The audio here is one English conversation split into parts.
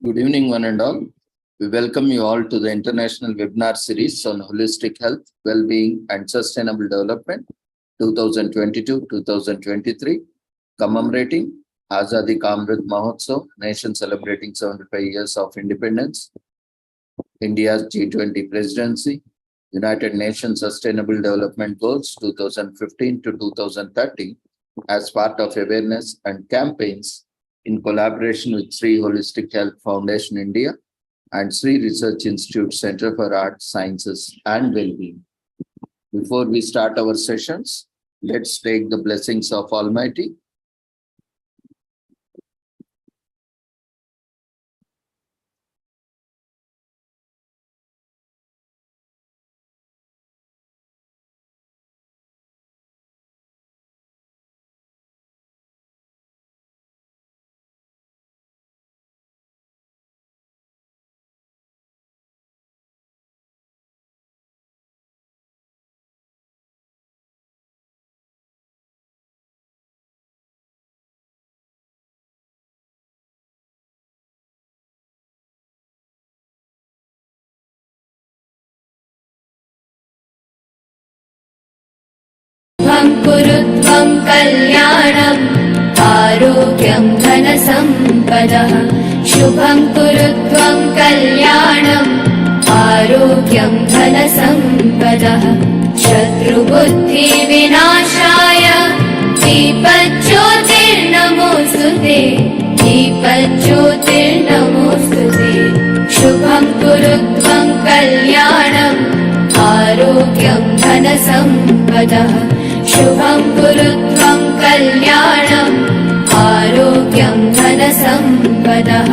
Good evening, one and all. We welcome you all to the international webinar series on holistic health, well-being, and sustainable development 2022-2023, commemorating Azadi Ka Amrit Mahotsav, nation celebrating 75 years of independence, India's G20 presidency, United Nations Sustainable Development Goals 2015 to 2030 as part of awareness and campaigns in collaboration with Sri Holistic Health Foundation India and Sri Research Institute Center for Arts, Sciences and Wellbeing. Before we start our sessions, let's take the blessings of Almighty. कुरुत्वं कल्याणम् आरोग्यं धनसम्पदः शुभं कुरुत्वं कल्याणम् आरोग्यं धनसम्पदः शत्रुबुद्धिविनाशाय दीपज्योतिर्नमोऽस्तुते दीपज्योतिर्नमोऽस्तुते शुभं कुरुत्वं कल्याणम् आरोग्यं धनसम्पदः शुभं कुरुत्वं कल्याणम् आरोग्यं धनसम्पदः.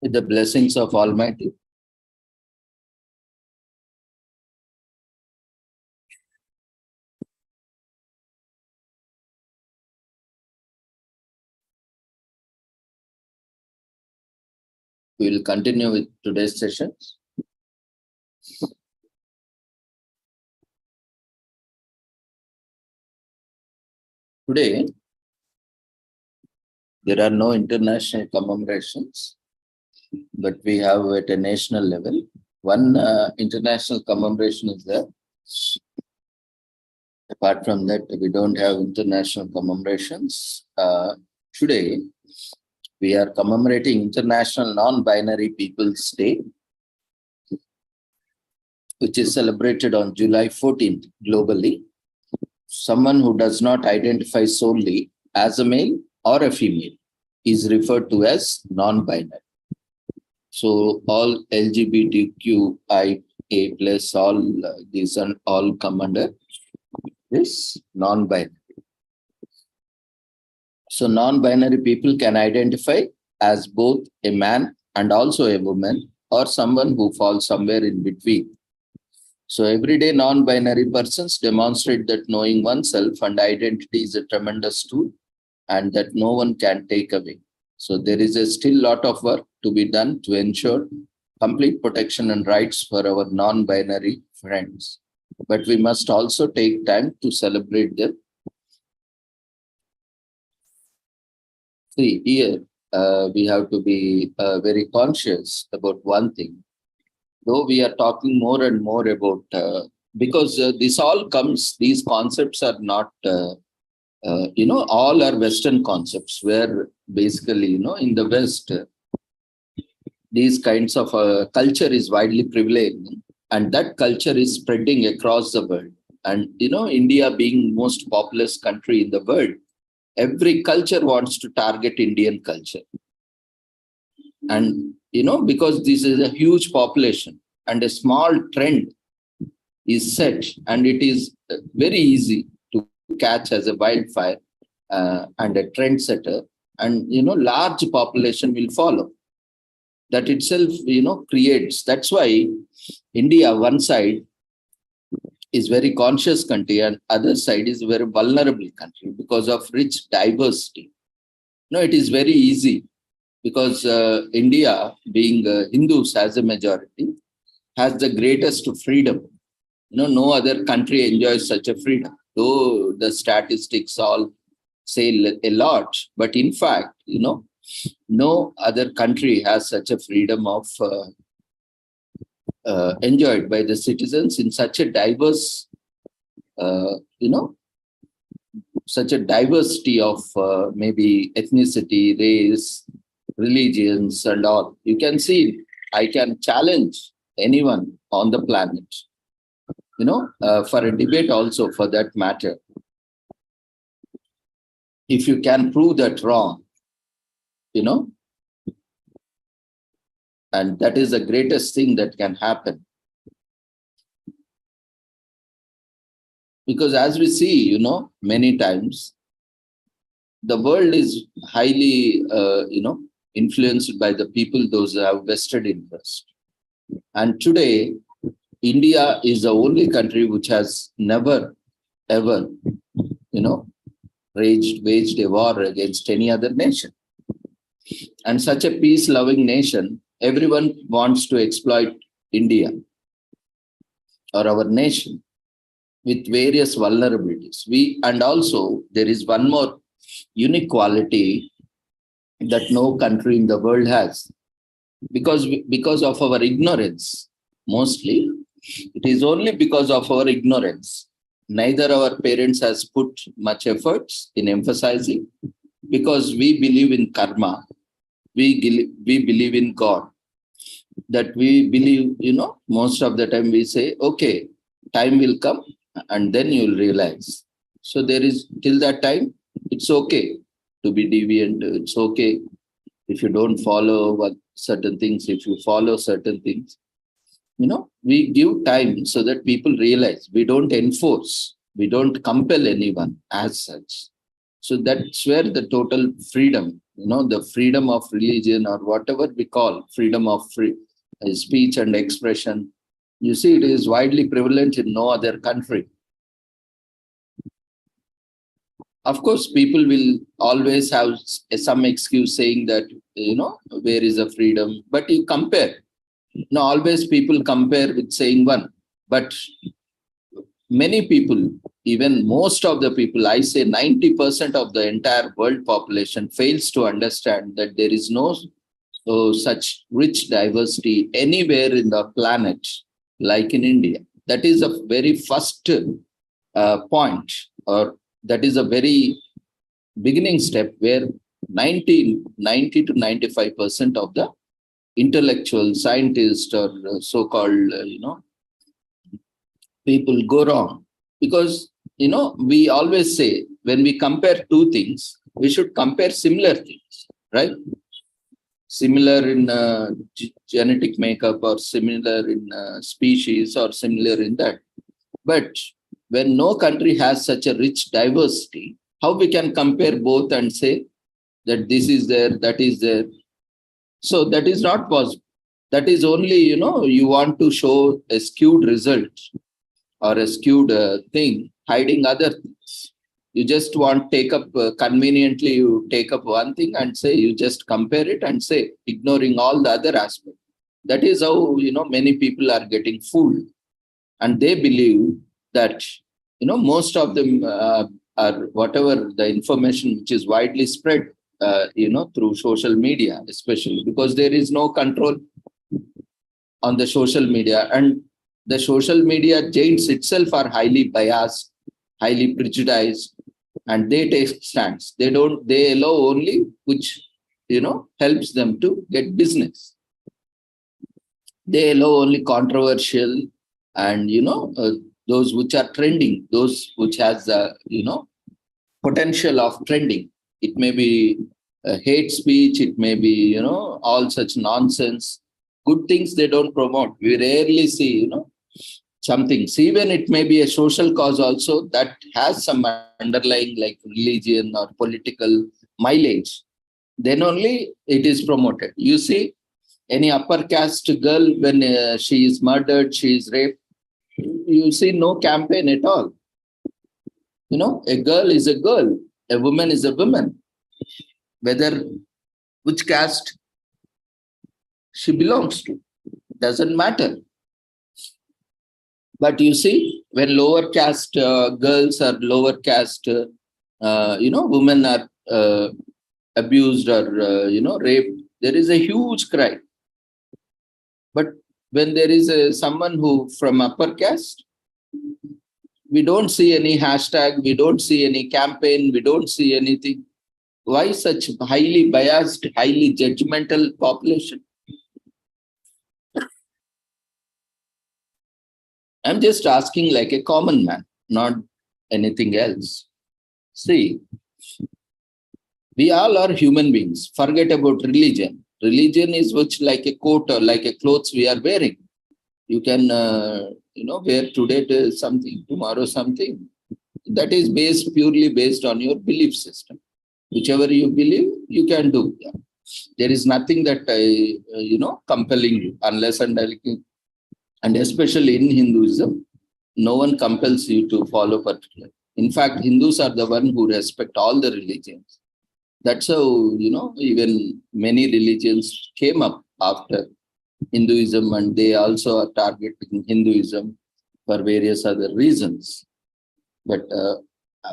With the blessings of Almighty. We will continue with today's sessions. Today, there are no international commemorations, but we have at a national level. One international commemoration is there. Apart from that, we don't have international commemorations. Today, we are commemorating International Non-Binary People's Day, which is celebrated on July 14th globally. Someone who does not identify solely as a male or a female is referred to as non-binary. So all LGBTQIA plus all these and all come under this non-binary. So non-binary people can identify as both a man and also a woman, or someone who falls somewhere in between. So everyday non-binary persons demonstrate that knowing oneself and identity is a tremendous tool and that no one can take away. So there is a still lot of work to be done to ensure complete protection and rights for our non-binary friends. But we must also take time to celebrate them. See, here we have to be very conscious about one thing. Though we are talking more and more about, because this all comes, these concepts are not, all are Western concepts where basically, in the West, these kinds of culture is widely prevailing and that culture is spreading across the world. And, India being most populous country in the world, every culture wants to target Indian culture. And, because this is a huge population and a small trend is set and it is very easy to catch as a wildfire and a trendsetter, and, large population will follow. That itself, creates. That's why India, one side is very conscious country and other side is very vulnerable country because of rich diversity. No, it is very easy because India, being Hindus as a majority, has the greatest freedom. No other country enjoys such a freedom. Though the statistics all say a lot, but in fact, no other country has such a freedom of enjoyed by the citizens in such a diverse, uh, you know, such a diversity of maybe ethnicity, race, religions, and all. You can see, I can challenge anyone on the planet, for a debate also for that matter. If you can prove that wrong, and that is the greatest thing that can happen. Because as we see, many times, the world is highly, influenced by the people, those who have vested interest. And today, India is the only country which has never, ever, waged a war against any other nation. And such a peace-loving nation, everyone wants to exploit India or our nation with various vulnerabilities. And also there is one more unique quality that no country in the world has. Because of our ignorance, mostly, it is only because of our ignorance. Neither our parents has put much efforts in emphasizing, because we believe in karma, we believe in God. That we believe, most of the time we say, okay, time will come and then you'll realize. So there is, till that time, it's okay to be deviant. It's okay if you don't follow certain things, if you follow certain things. We give time so that people realize. We don't enforce, we don't compel anyone as such. So that's where the total freedom, the freedom of religion or whatever we call freedom of speech and expression. You see, it is widely prevalent in no other country. Of course, people will always have some excuse saying that, where is the freedom? But you compare. Always people compare with saying one. But many people, even most of the people, I say 90% of the entire world population fails to understand that there is no such rich diversity anywhere in the planet like in India. That is a very first point, or that is a very beginning step where 90 to 95% of the intellectual scientists or so-called, people go wrong. Because, we always say when we compare two things, we should compare similar things, right? Similar in genetic makeup, or similar in species, or similar in that. But when no country has such a rich diversity, how we can compare both and say that this is there, that is there? So that is not possible. That is only, you want to show a skewed result or a skewed thing, hiding other things. You just want take up conveniently, you take up one thing and say, you just compare it and say, ignoring all the other aspects. That is how, many people are getting fooled. And they believe that, most of them are whatever the information which is widely spread, through social media, especially because there is no control on the social media. And the social media giants itself are highly biased, highly prejudiced, and they take stands. They allow only which, helps them to get business. They allow only controversial and, those which are trending, those which has, potential of trending. It may be hate speech, it may be, all such nonsense. Good things they don't promote. We rarely see, some things. Even it may be a social cause also that has some underlying like religion or political mileage. Then only it is promoted. You see, Any upper caste girl, when she is murdered, she is raped, you see no campaign at all. A girl is a girl, a woman is a woman, whether which caste she belongs to, doesn't matter. But you see, when lower caste girls or lower caste, women are abused or, raped, there is a huge cry. But when there is someone who from upper caste, we don't see any hashtag, we don't see any campaign, we don't see anything. Why such highly biased, highly judgmental population? I'm just asking like a common man, not anything else. See, we all are human beings. Forget about religion. Religion is which like a coat or like a clothes we are wearing. You can, wear today something, tomorrow something. That is purely based on your belief system. Whichever you believe, you can do. There is nothing that, compelling you unless and especially in Hinduism, no one compels you to follow particular. In fact, Hindus are the one who respect all the religions. That's how, even many religions came up after Hinduism, and they also are targeting Hinduism for various other reasons. But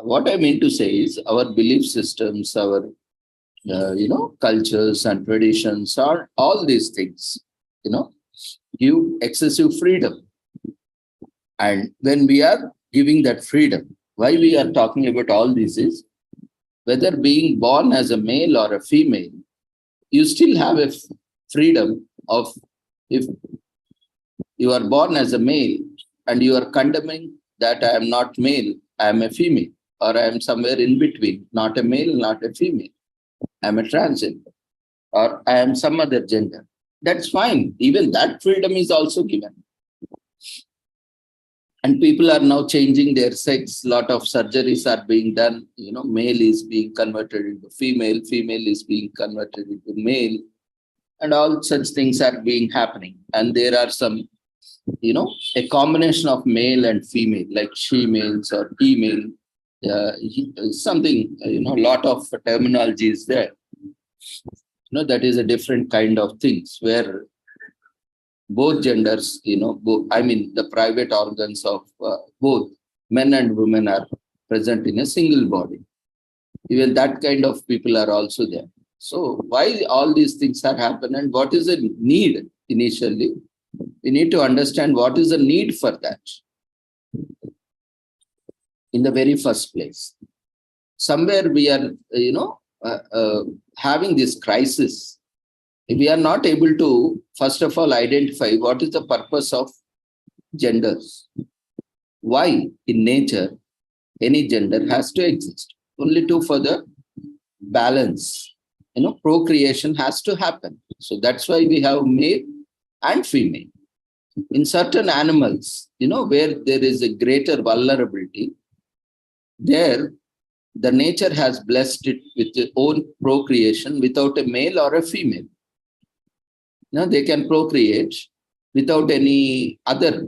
what I mean to say is our belief systems, our, cultures and traditions are all these things, give excessive freedom. And when we are giving that freedom, why we are talking about all this is, whether being born as a male or a female, you still have a freedom of, if you are born as a male and you are condemning that I am not male, I am a female, or I am somewhere in between, not a male, not a female, I am a transgender, or I am some other gender. That's fine. Even that freedom is also given. And people are now changing their sex. Lot of surgeries are being done. Male is being converted into female, female is being converted into male, and all such things are being happening. And there are some, a combination of male and female, like she-males or female, something, lot of terminology is there. That is a different kind of things where both genders, the private organs of both men and women are present in a single body. Even that kind of people are also there. So why all these things are happening and what is the need initially? We need to understand what is the need for that in the very first place. Somewhere we are, having this crisis. We are not able to, first of all, identify what is the purpose of genders. Why in nature any gender has to exist? Only to for the balance. Procreation has to happen. So that's why we have male and female. In certain animals, where there is a greater vulnerability, there the nature has blessed it with its own procreation without a male or a female. They can procreate without any other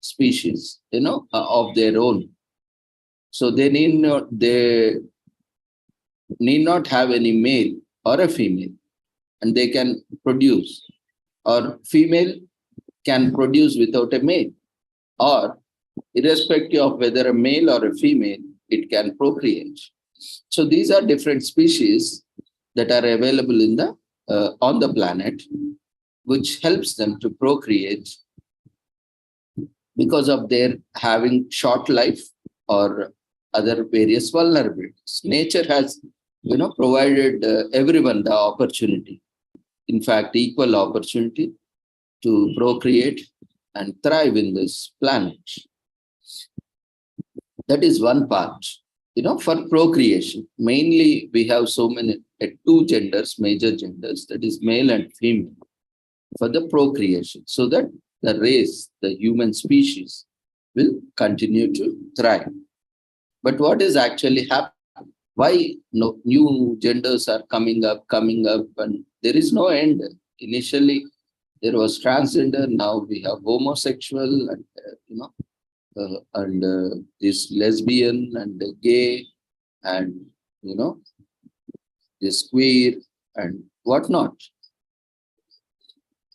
species, of their own. So they need not have any male or a female, and they can produce. Or female can produce without a male, or irrespective of whether a male or a female, it can procreate. So these are different species that are available in the on the planet, which helps them to procreate because of their having short life or other various vulnerabilities. Nature has, provided everyone the opportunity, in fact, equal opportunity to procreate and thrive in this planet. That is one part. For procreation, mainly we have so many, two genders, major genders, that is male and female, for the procreation, so that the race, the human species, will continue to thrive. But what is actually happening? Why new genders are coming up, and there is no end. Initially, There was transgender. Now we have homosexual and, this lesbian and gay and, you know, this queer and whatnot.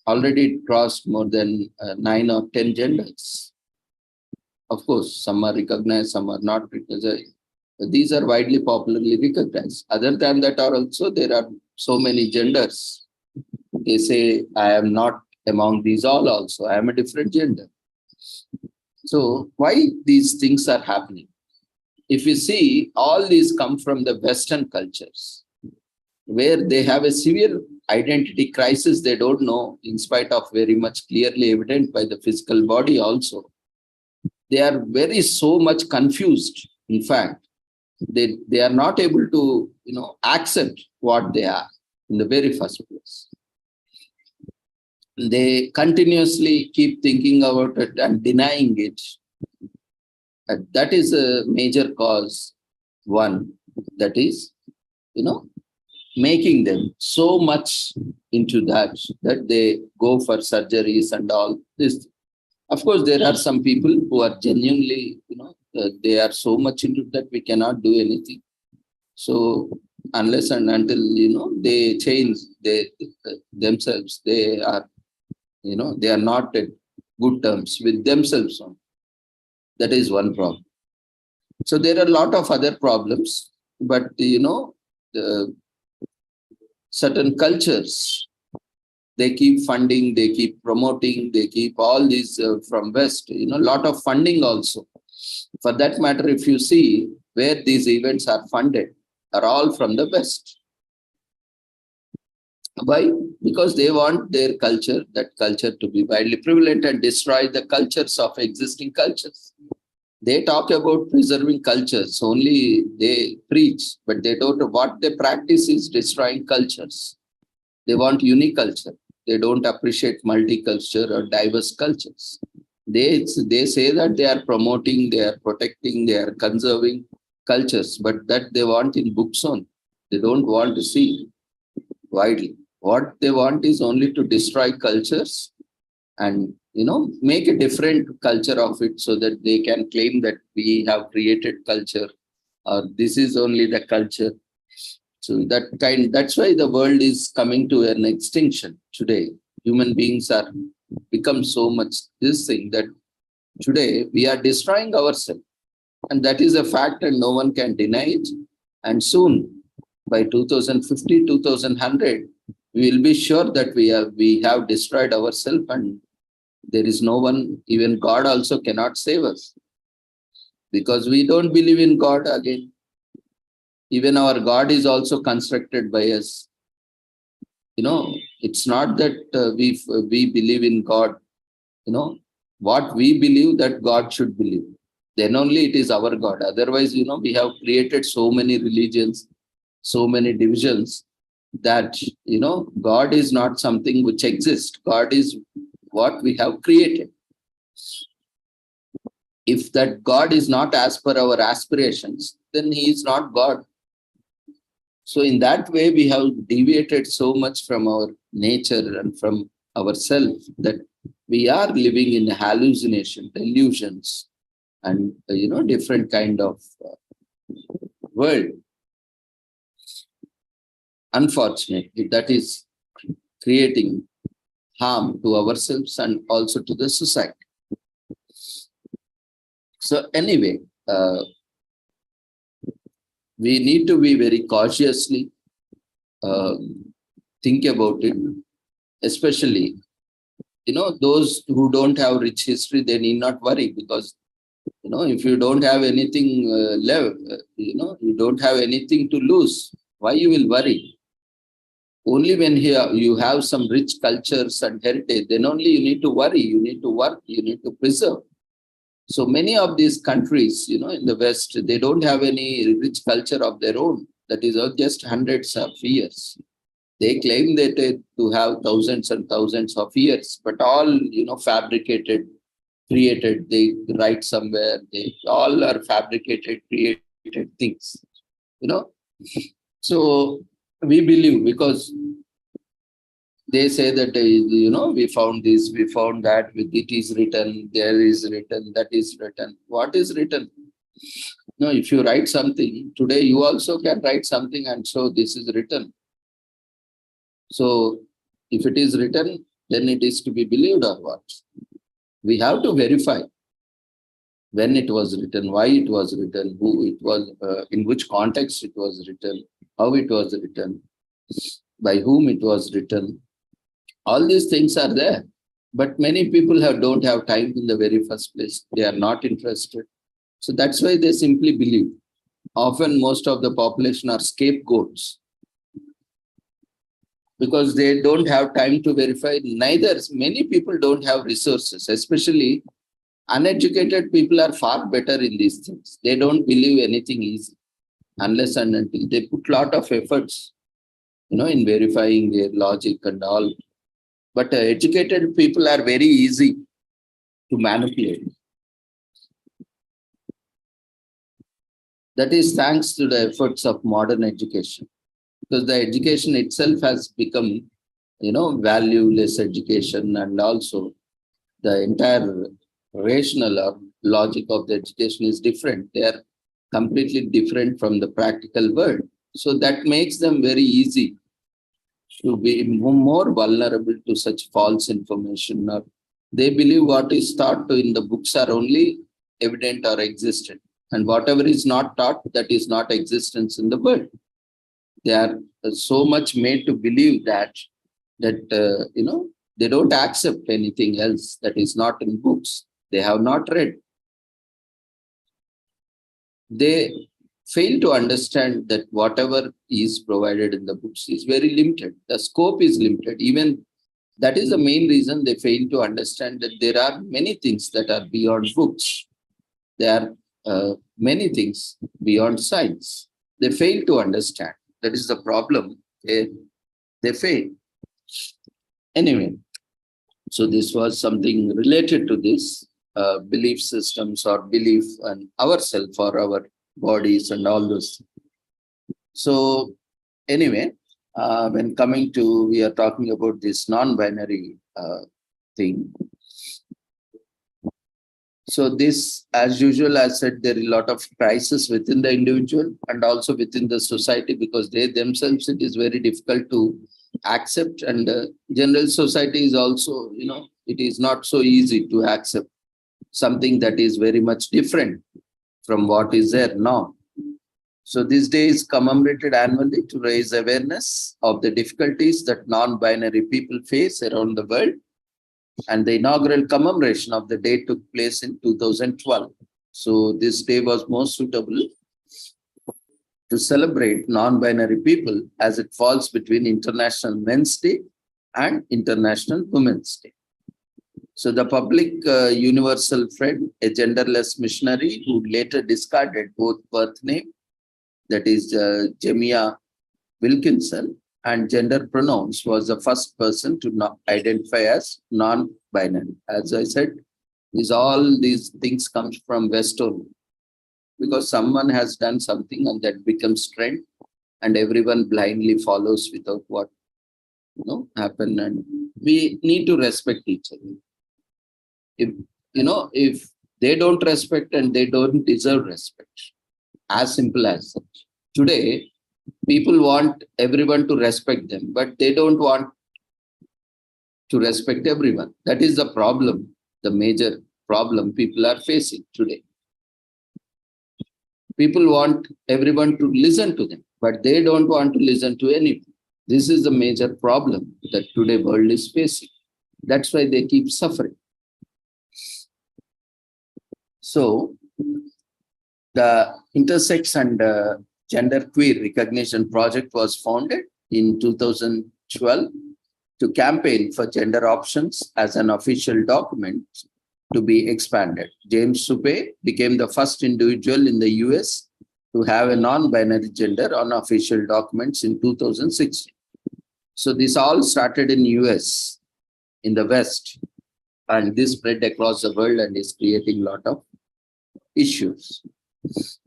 Already it crossed more than 9 or 10 genders. Of course, some are recognized, some are not recognized. These are widely popularly recognized. Other than that, are also there are so many genders. They say, I am not among these all also. I am a different gender. So why these things are happening? If you see, all these come from the Western cultures, where they have a severe identity crisis. They don't know, in spite of very much clearly evident by the physical body also. They are very so much confused. In fact, they are not able to, accept what they are in the very first place. They continuously keep thinking about it and denying it. And that is a major cause. One, that is, making them so much into that they go for surgeries and all this. Of course, there are some people who are genuinely, they are so much into that we cannot do anything. So unless and until, they change themselves, they are, they are not at good terms with themselves. That is one problem. So there are a lot of other problems, but, the certain cultures, they keep funding, they keep promoting, they keep all these from West, lot of funding also. For that matter, if you see where these events are funded, are all from the West. Why? Because they want their culture, that culture to be widely prevalent and destroy the cultures of existing cultures. They talk about preserving cultures, only they preach, but they don't, what they practice is destroying cultures. They want unique culture. They don't appreciate multicultural or diverse cultures. They say that they are promoting, they are protecting, they are conserving cultures, but that they want in books only. They don't want to see widely. What they want is only to destroy cultures and, make a different culture of it so that they can claim that we have created culture or this is only the culture. So that's why the world is coming to an extinction today. Human beings are become so much this thing that today we are destroying ourselves. And that is a fact and no one can deny it. And soon, by 2050, 2100, we will be sure that we have destroyed ourselves and there is no one, even God also cannot save us. Because we don't believe in God again. Even our God is also constructed by us. It's not that we believe in God. What we believe that God should believe. Then only it is our God. Otherwise, we have created so many religions, so many divisions that, God is not something which exists. God is what we have created. If that God is not as per our aspirations, then he is not God. So in that way, we have deviated so much from our nature and from ourselves that we are living in hallucination, delusions, and different kind of world. Unfortunately, that is creating harm to ourselves and also to the society. So anyway, we need to be very cautiously think about it, especially, those who don't have rich history, they need not worry because, if you don't have anything left, you don't have anything to lose, why you will worry? Only when you have some rich cultures and heritage, then only you need to worry, you need to work, you need to preserve. So many of these countries, in the West, they don't have any rich culture of their own. That is just hundreds of years. They claim that to have thousands and thousands of years, but all, fabricated, created. They write somewhere. They all are fabricated, created things. So we believe because They say that, we found this, we found that, it is written, there is written, that is written. What is written? No, if you write something, today you also can write something and so this is written. So if it is written, then it is to be believed or what? We have to verify when it was written, why it was written, who it was, in which context it was written, how it was written, by whom it was written. All these things are there. But many people don't have time in the very first place. They are not interested. So that's why they simply believe. Often most of the population are scapegoats because they don't have time to verify. Neither, many people don't have resources, especially uneducated people are far better in these things. They don't believe anything easy unless and until they put lot of efforts, in verifying their logic and all. But educated people are very easy to manipulate. That is thanks to the efforts of modern education, because the education itself has become, valueless education, and also the entire rational or logic of the education is different. They are completely different from the practical world. So that makes them very easy to be more vulnerable to such false information, or they believe what is taught in the books are only evident or existent, and whatever is not taught, that is not existence in the world. They are so much made to believe that they don't accept anything else that is not in books. They have not read. They fail to understand that whatever is provided in the books is very limited. The scope is limited. Even that is the main reason they fail to understand that there are many things that are beyond books. There are many things beyond science. They fail to understand. That is the problem. They fail. Anyway, so this was something related to this belief systems or belief in ourselves or our bodies and all those. So anyway, when coming to, we are talking about this non-binary thing. So this, as usual, as said, there is a lot of crisis within the individual and also within the society, because they themselves, it is very difficult to accept, and general society is also, it is not so easy to accept something that is very much different from what is there now. So this day is commemorated annually to raise awareness of the difficulties that non-binary people face around the world. And the inaugural commemoration of the day took place in 2012. So this day was most suitable to celebrate non-binary people, as it falls between International Men's Day and International Women's Day. So the public universal friend, a genderless missionary who later discarded both birth name, that is Jemia Wilkinson, and gender pronouns, was the first person to identify as non-binary. As I said, all these things come from West only, because someone has done something and that becomes trend, and everyone blindly follows without what happened. And we need to respect each other. If they don't respect, and they don't deserve respect, as simple as that. Today, people want everyone to respect them, but they don't want to respect everyone. That is the problem, the major problem people are facing today. People want everyone to listen to them, but they don't want to listen to anyone. This is the major problem that today world is facing. That's why they keep suffering. So the Intersex and Gender Queer Recognition Project was founded in 2012 to campaign for gender options as an official document to be expanded. James Supe became the first individual in the US to have a non-binary gender on official documents in 2016. So this all started in US, in the West, and this spread across the world and is creating a lot of issues.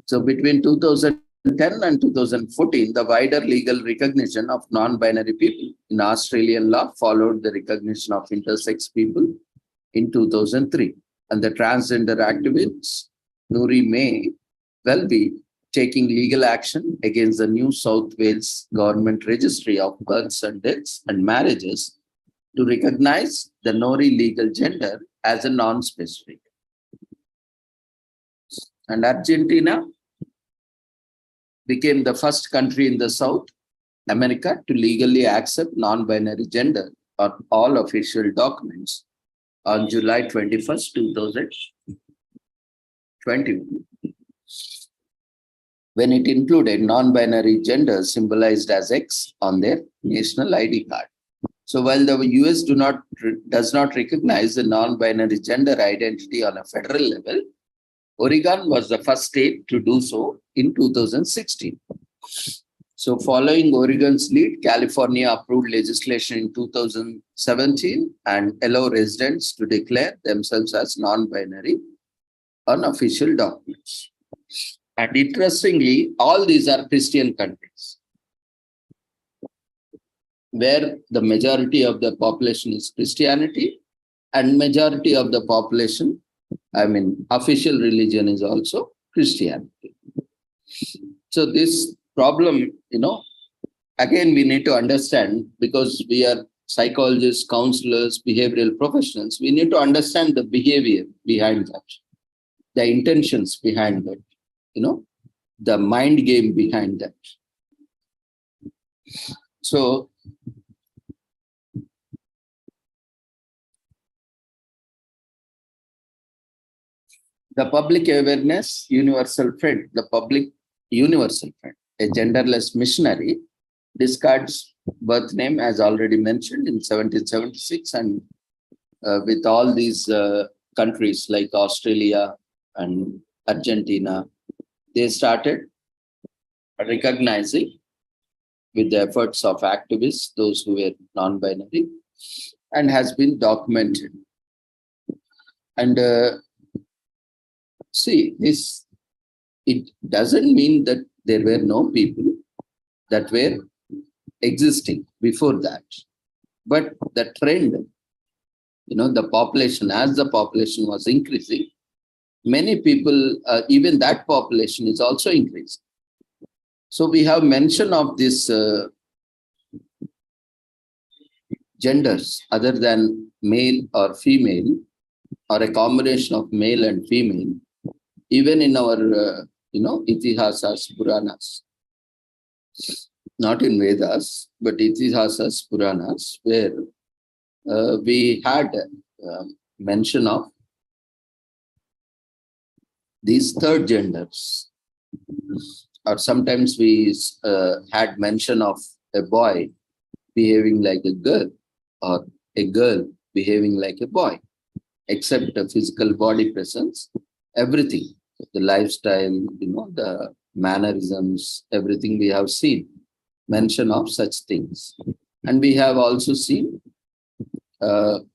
So between 2012 and 2014, the wider legal recognition of non-binary people in Australian law followed the recognition of intersex people in 2003. And the transgender activist Nouri may well be taking legal action against the New South Wales Government Registry of Births and Deaths and Marriages to recognize the Nouri legal gender as a non-specific. And Argentina became the first country in the South America to legally accept non-binary gender on all official documents on July 21st, 2021, when it included non-binary gender symbolized as X on their national ID card. So while the US does not recognize the non-binary gender identity on a federal level, Oregon was the first state to do so in 2016. So following Oregon's lead, California approved legislation in 2017 and allow residents to declare themselves as non-binary on official documents. And interestingly, all these are Christian countries, where the majority of the population is Christianity and majority of the population, official religion is also Christianity. So this problem, again, we need to understand, because we are psychologists, counselors, behavioral professionals, we need to understand the behavior behind that, the intentions behind that, the mind game behind that. So the public awareness, universal friend, a genderless missionary, discards birth name, as already mentioned, in 1776, and with all these countries like Australia and Argentina, they started recognizing, with the efforts of activists, those who were non-binary, and has been documented. And see, it doesn't mean that there were no people that were existing before that. But the trend, the population, as the population was increasing, many people, even that population is also increasing. So we have mention of this genders other than male or female, or a combination of male and female, even in our, Itihasas, Puranas, not in Vedas, but Itihasas, Puranas, where we had mention of these third genders, or sometimes we had mention of a boy behaving like a girl, or a girl behaving like a boy, except the physical body presence, everything, the lifestyle, the mannerisms, everything we have seen mention of such things. And we have also seen other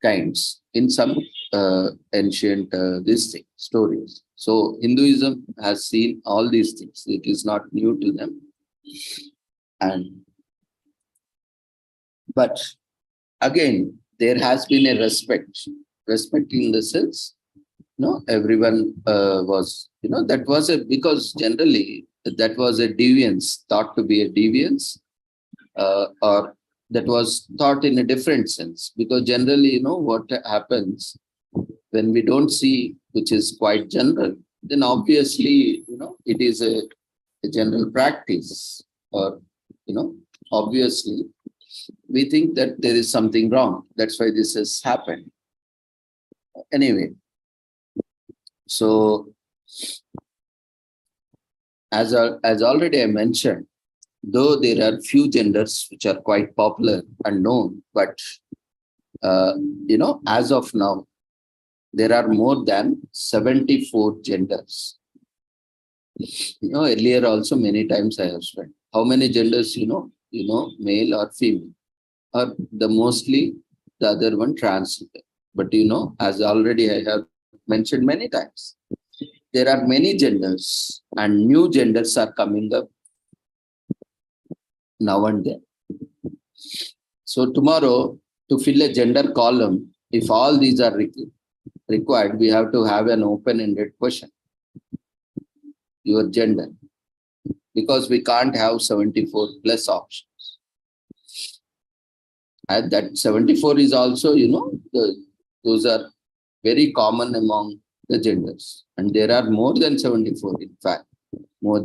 kinds in some ancient stories. So Hinduism has seen all these things. It is not new to them. But again, there has been a respect in the sense, everyone was, that was because generally that was a deviance, thought to be a deviance, or that was thought in a different sense, because generally, what happens when we don't see, which is quite general, then obviously, it is a general practice, or, obviously, we think that there is something wrong. That's why this has happened. Anyway, so as already I mentioned, though there are few genders which are quite popular and known, but as of now, there are more than 74 genders. Earlier also many times I have said, how many genders, male or female, or mostly the other one transgender. But as already I have mentioned many times. There are many genders and new genders are coming up now and then. So tomorrow, to fill a gender column, if all these are required, we have to have an open-ended question. Your gender. Because we can't have 74 plus options. And that 74 is also, those are very common among the genders. And there are more than 74, in fact.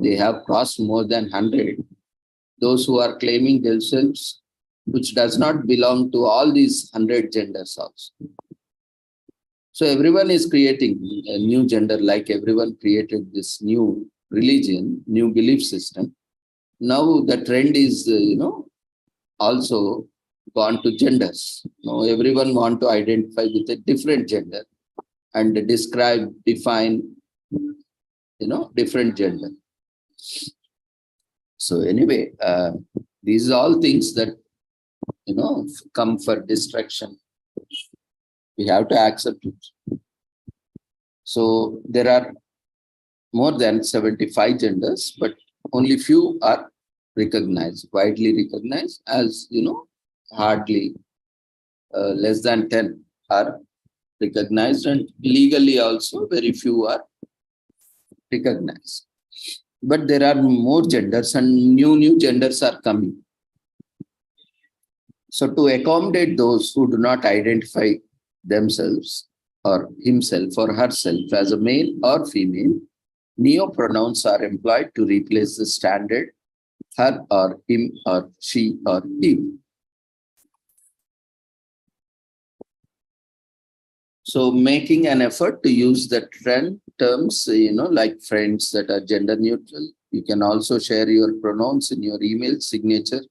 They have crossed more than 100. Those who are claiming themselves, which does not belong to all these 100 genders also. So everyone is creating a new gender, like everyone created this new religion, new belief system. Now the trend is, also gone to genders. Now everyone want to identify with a different gender and define, different gender. So anyway, these are all things that, come for distraction. We have to accept it. So there are more than 75 genders, but only few are recognized, widely recognized, as hardly less than 10 are recognized, and legally also very few are recognized. But there are more genders and new genders are coming. So to accommodate those who do not identify themselves or himself or herself as a male or female, neopronouns are employed to replace the standard her or him or she or him. So making an effort to use the trend terms, like friends that are gender neutral. You can also share your pronouns in your email signature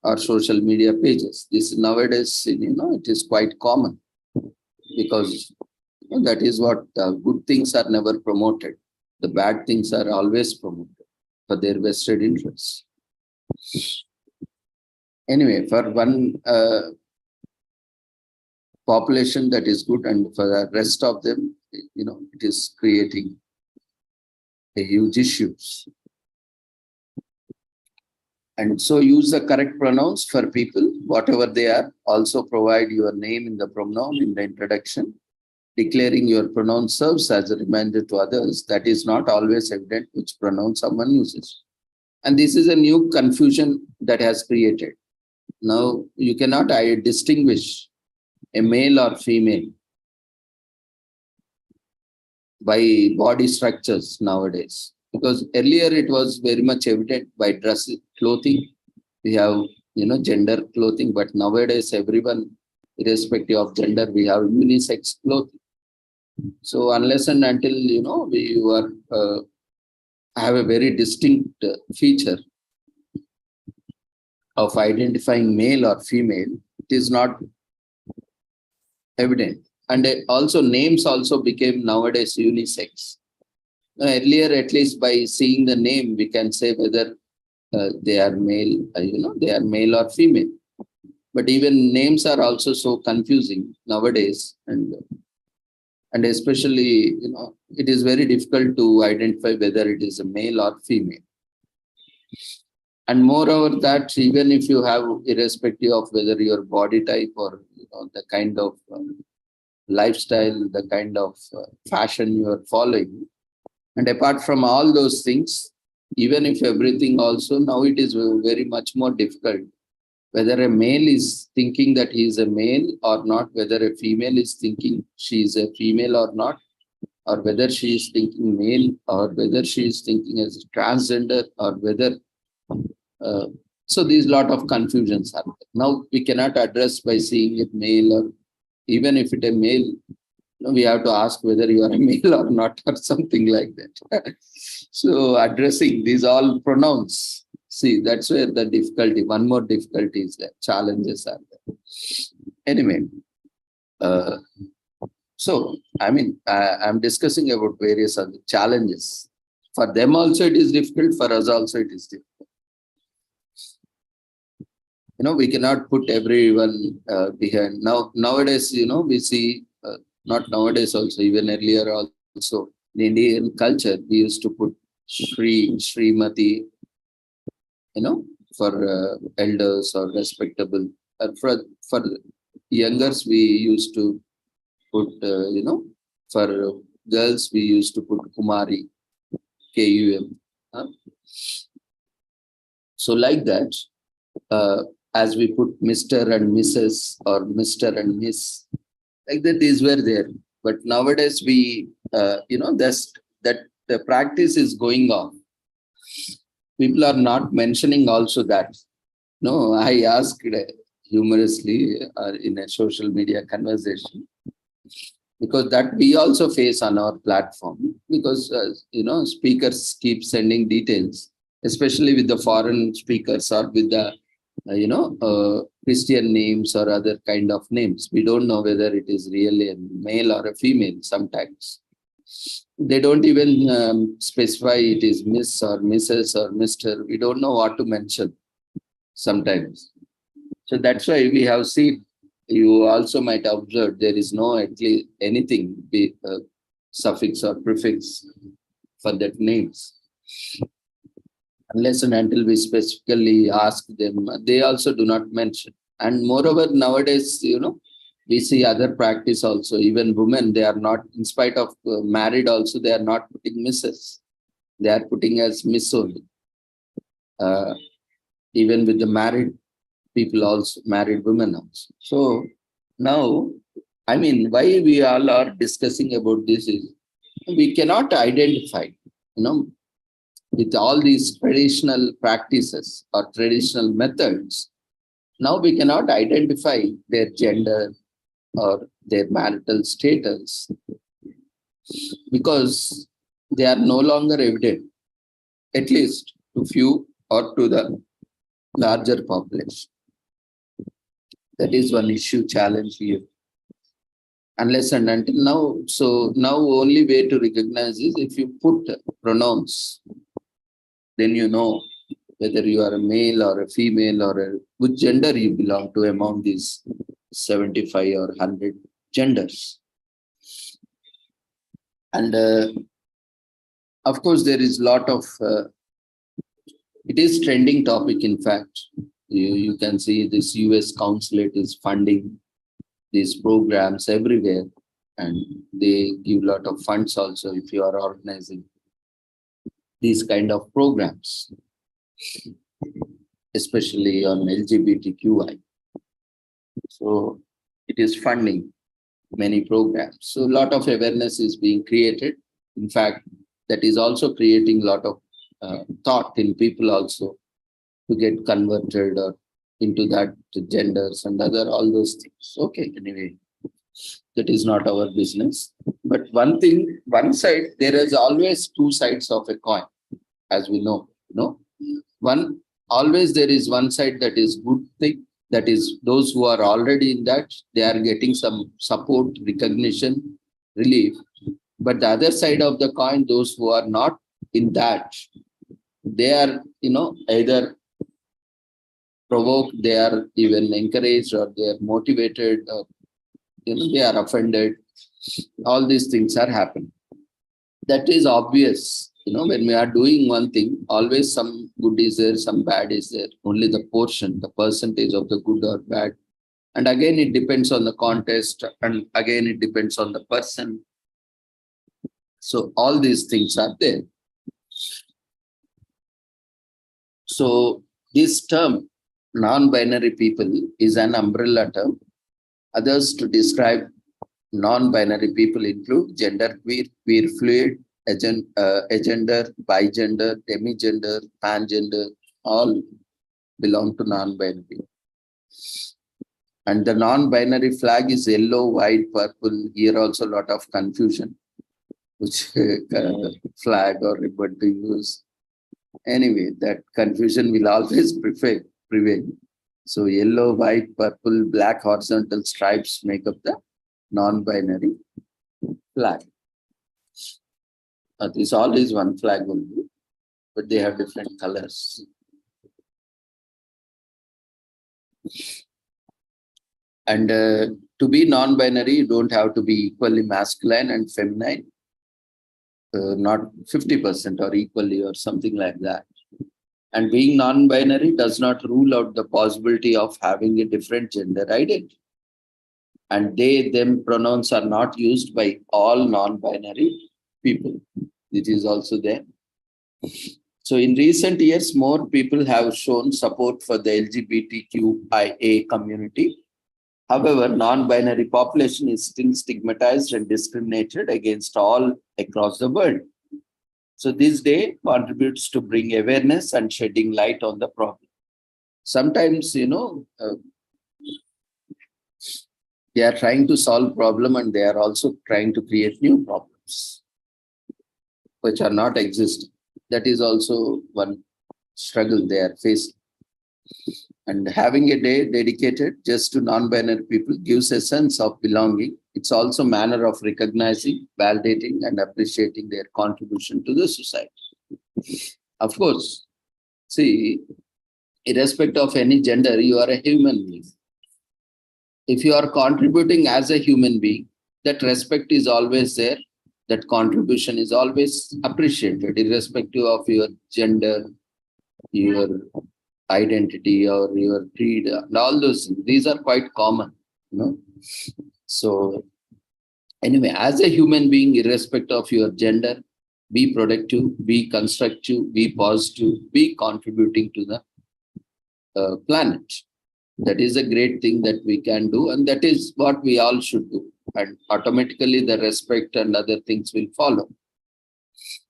or social media pages. This nowadays, it is quite common because that is what good things are never promoted. The bad things are always promoted for their vested interests. Anyway, for one population that is good, and for the rest of them, it is creating a huge issues. And so use the correct pronouns for people, whatever they are. Also provide your name in the pronoun in the introduction. Declaring your pronoun serves as a reminder to others that is not always evident which pronoun someone uses. And this is a new confusion that has created. Now you cannot distinguish a male or female by body structures nowadays. Because earlier it was very much evident by dress, clothing. We have, gender clothing, but nowadays everyone, irrespective of gender, we have unisex clothing. So unless and until, have a very distinct feature of identifying male or female, it is not evident. And also names also became nowadays unisex. Earlier, at least by seeing the name, we can say whether they are male, they are male or female. But even names are also so confusing nowadays, and especially, it is very difficult to identify whether it is a male or female. And moreover, that even if you have, irrespective of whether your body type or the kind of lifestyle, the kind of fashion you are following. And apart from all those things, even if everything also, now it is very much more difficult whether a male is thinking that he is a male or not, whether a female is thinking she is a female or not, or whether she is thinking male, or whether she is thinking as a transgender, or whether... so these lot of confusions are there. Now we cannot address by seeing it male, or even if it a male, we have to ask whether you are a male or not, or something like that. So addressing these all pronouns, see, that's where the difficulty, one more difficulty is there, challenges are there. Anyway, so I'm discussing about various other challenges. For them also it is difficult, for us also it is difficult. We cannot put everyone behind. Nowadays, we see Not nowadays also, even earlier also. In Indian culture, we used to put Shri, Srimati, for elders or respectable. For youngers, we used to put, for girls, we used to put Kumari, KUM. huh? So like that, as we put Mr. and Mrs. or Mr. and Miss, like that, these were there. But nowadays, that the practice is going on. People are not mentioning also that. No, I asked humorously in a social media conversation, because that we also face on our platform, because speakers keep sending details, especially with the foreign speakers or with the Christian names or other kind of names. We don't know whether it is really a male or a female. Sometimes they don't even specify it is Miss or Mrs. or Mr. We don't know what to mention sometimes. So that's why we have seen, you also might observe, there is no at least anything, be suffix or prefix for that names. Unless and until we specifically ask them, they also do not mention. And moreover, nowadays, we see other practice also. Even women, they are not, in spite of married also, they are not putting Mrs. They are putting as Miss only. Even with the married people also, married women also. So now, I mean, why we all are discussing about this is, we cannot identify, with all these traditional practices or traditional methods. Now we cannot identify their gender or their marital status, because they are no longer evident, at least to few or to the larger population. That is one issue, challenge here. Unless and until now, so now only way to recognize is if you put pronouns, then you know whether you are a male or a female or which gender you belong to among these 75 or 100 genders. And of course, there is a lot of, it is trending topic, in fact. You can see this US consulate is funding these programs everywhere, and they give a lot of funds also if you are organizing these kind of programs, especially on LGBTQI. So it is funding many programs. So a lot of awareness is being created. In fact, that is also creating a lot of thought in people also to get converted or into that genders and all those things. Okay, anyway, that is not our business. But one thing, one side, there is always two sides of a coin, as we know. One, always there is one side that is good thing, that is those who are already in that, they are getting some support, recognition, relief. But the other side of the coin, those who are not in that, they are, either provoked, they are even encouraged, or they are motivated, or, they are offended. All these things are happening. That is obvious. When we are doing one thing, always some good is there, some bad is there. Only the portion, the percentage of the good or bad. And again, it depends on the context. And again, it depends on the person. So all these things are there. So this term, non-binary people, is an umbrella term. Others to describe non-binary people include genderqueer, queer fluid, agender, bigender, demigender, pangender, all belong to non-binary. And the non-binary flag is yellow, white, purple. Here also a lot of confusion, which flag or ribbon to use. Anyway, that confusion will always prevail. So yellow, white, purple, black horizontal stripes make up the non-binary flag. This all is one flag only, but they have different colors. And to be non-binary, you don't have to be equally masculine and feminine, not 50% or equally or something like that. And being non-binary does not rule out the possibility of having a different gender identity. And they, them pronouns are not used by all non-binary people. It is also there. So in recent years, more people have shown support for the LGBTQIA community. However, non-binary population is still stigmatized and discriminated against all across the world. So this day contributes to bring awareness and shedding light on the problem. Sometimes, they are trying to solve problem and they are also trying to create new problems which are not existing. That is also one struggle they are facing. And having a day dedicated just to non-binary people gives a sense of belonging. It's also a manner of recognizing, validating, and appreciating their contribution to the society. Of course, see, irrespective of any gender, you are a human being. If you are contributing as a human being, that respect is always there. That contribution is always appreciated, irrespective of your gender, your identity, or your creed, and all those things. These are quite common. So anyway, as a human being, irrespective of your gender, be productive, be constructive, be positive, be contributing to the planet. That is a great thing that we can do, and that is what we all should do. And automatically the respect and other things will follow.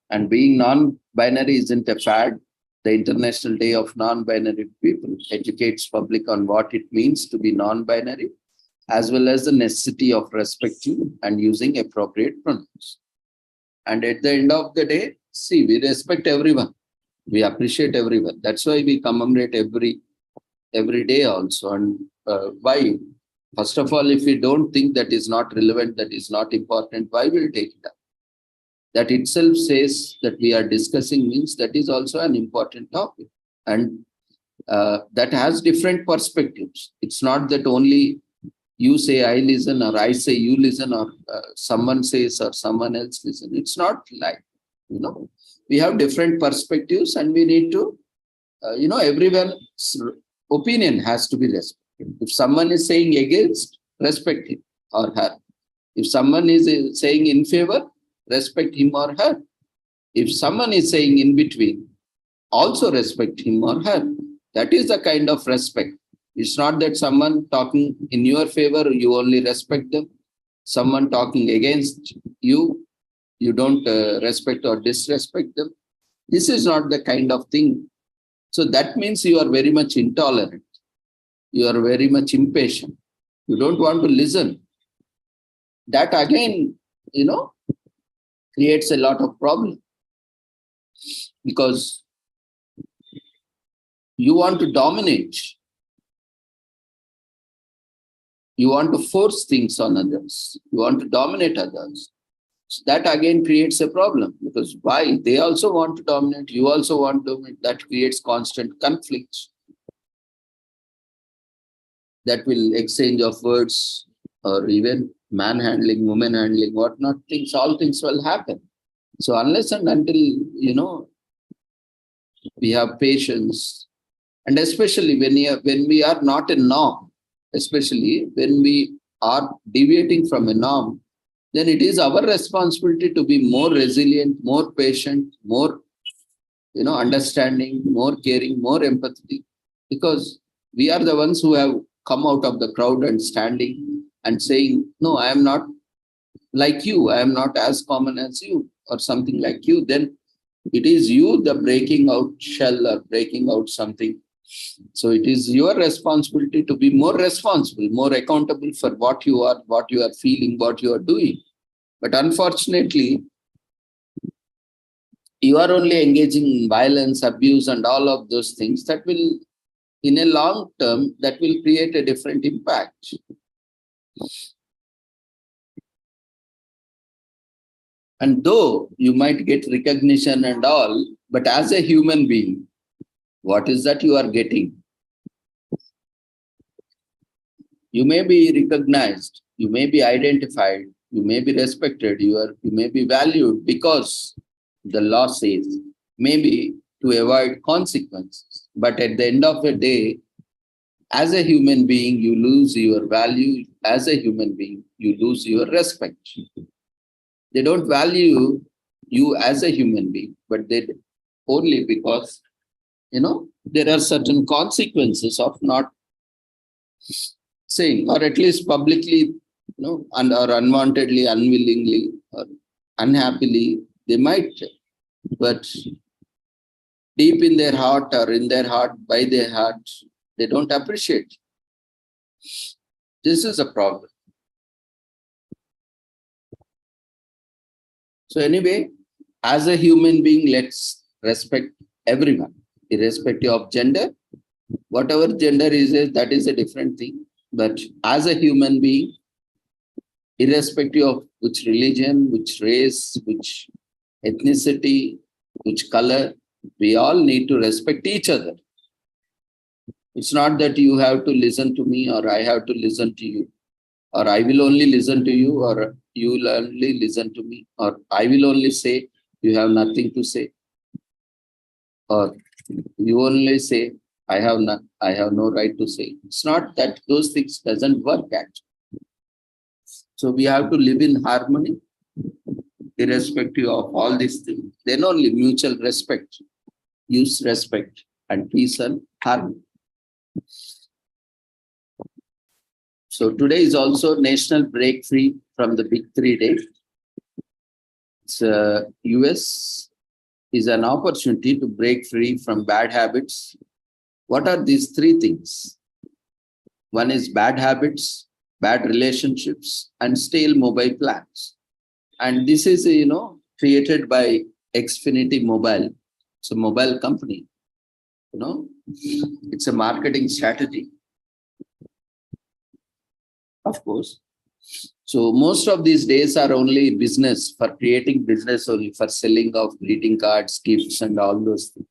And being non-binary isn't a fad. The International Day of Non-Binary People educates public on what it means to be non-binary, as well as the necessity of respecting and using appropriate pronouns. And at the end of the day, see, we respect everyone. We appreciate everyone. That's why we commemorate every day also. And why? First of all, if we don't think that is not relevant, that is not important, why will we take it up? That itself says that we are discussing means that is also an important topic. And that has different perspectives. It's not that only you say I listen, or I say you listen, or someone says or someone else listen. It's not like, we have different perspectives, and we need to, everyone's opinion has to be respected. If someone is saying against, respect him or her. If someone is saying in favor, respect him or her. If someone is saying in between, also respect him or her. That is the kind of respect. It's not that someone talking in your favor, you only respect them. Someone talking against you, you don't respect or disrespect them. This is not the kind of thing. So that means you are very much intolerant. You are very much impatient. You don't want to listen. That again, creates a lot of problem. Because you want to dominate. You want to force things on others. You want to dominate others. So that again creates a problem. Because why? They also want to dominate. You also want to dominate. That creates constant conflicts. That will exchange of words, or even manhandling, woman handling, whatnot, all things will happen. So unless and until, we have patience, and especially when we are not a norm, especially when we are deviating from a norm, then it is our responsibility to be more resilient, more patient, more, understanding, more caring, more empathy, because we are the ones who have come out of the crowd and standing and saying, no, I am not like you. I am not as common as you, or something like you. Then it is you, the breaking out shell or breaking out something. So it is your responsibility to be more responsible, more accountable for what you are feeling, what you are doing. But unfortunately, you are only engaging in violence, abuse, and all of those things that will, in a long term, that will create a different impact. And though you might get recognition and all, but as a human being, what is that you are getting? You may be recognized, you may be identified, you may be respected, you may be valued because the law says, maybe to avoid consequences. But at the end of the day, as a human being, you lose your value. As a human being, you lose your respect. They don't value you as a human being, but they only because, there are certain consequences of not saying, or at least publicly, or unwantedly, unwillingly, or unhappily, they might, but deep in their heart or in their heart, by their heart, they don't appreciate. This is a problem. So anyway, as a human being, let's respect everyone, irrespective of gender. Whatever gender is, that is a different thing. But as a human being, irrespective of which religion, which race, which ethnicity, which color, we all need to respect each other. It's not that you have to listen to me or I have to listen to you, or I will only listen to you or you will only listen to me, or I will only say you have nothing to say, or you only say I have no right to say. It's not that those things doesn't work actually. So we have to live in harmony, irrespective of all these things. Then only mutual respect, use respect, and peace and harmony. So today is also National Break Free from the Big Three Day. It's US is an opportunity to break free from bad habits. What are these three things? One is bad habits, bad relationships, and stale mobile plans. And this is, created by Xfinity Mobile. It's a mobile company. It's a marketing strategy, of course. So most of these days are only business, for creating business only, for selling of greeting cards, gifts, and all those things.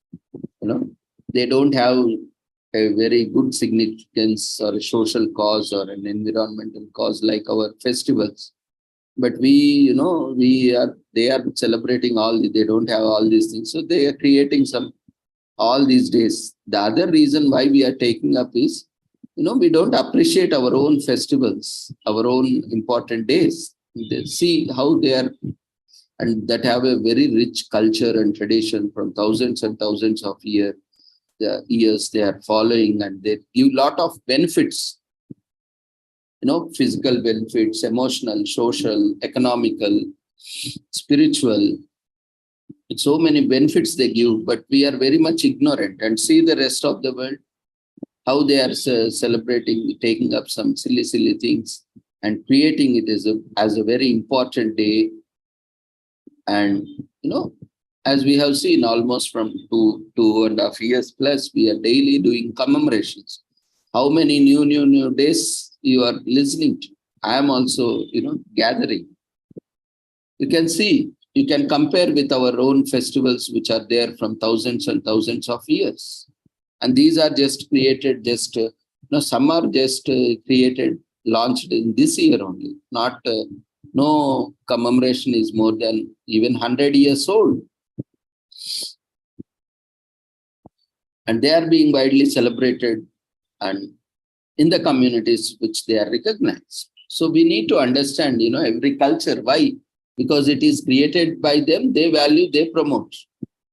They don't have a very good significance or a social cause or an environmental cause like our festivals. But they are celebrating they don't have all these things. So they are creating all these days. The other reason why we are taking up is, we don't appreciate our own festivals, our own important days. See how they are, and that have a very rich culture and tradition from thousands and thousands of years they are following, and they give lot of benefits, physical benefits, emotional, social, economical, spiritual. So many benefits they give, but we are very much ignorant. And see the rest of the world, how they are celebrating, taking up some silly things and creating it as a very important day. And, as we have seen almost from 2.5 years plus, we are daily doing commemorations. How many new days you are listening to? I am also, gathering. You can see, you can compare with our own festivals, which are there from thousands and thousands of years. And these are just created, some are just created, launched in this year only. Not, no commemoration is more than even 100 years old. And they are being widely celebrated and in the communities which they are recognized. So we need to understand, every culture. Why? Because it is created by them, they value, they promote.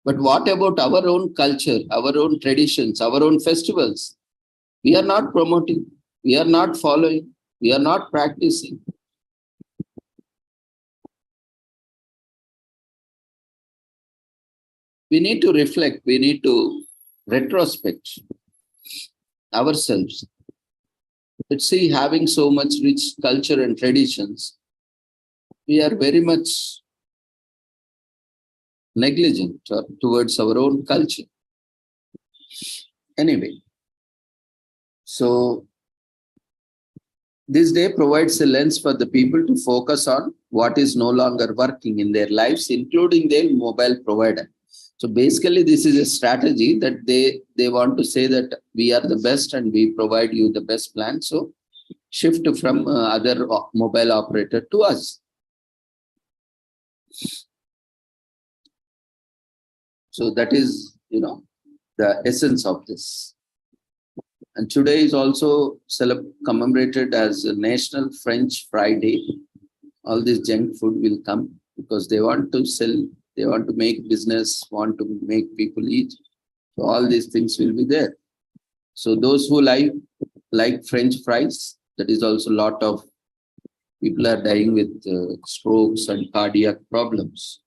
But what about our own culture, our own traditions, our own festivals? We are not promoting, we are not following, we are not practicing. We need to reflect, we need to retrospect ourselves. Let's see, having so much rich culture and traditions, we are very much negligent towards our own culture. Anyway, so this day provides a lens for the people to focus on what is no longer working in their lives, including their mobile provider. So basically, this is a strategy that they want to say that we are the best and we provide you the best plan. So shift from other mobile operator to us. So that is, the essence of this. And today is also commemorated as a National French Fry Day. All this junk food will come because they want to sell, they want to make business, want to make people eat. So all these things will be there. So those who like French fries, that is also a lot of people are dying with strokes and cardiac problems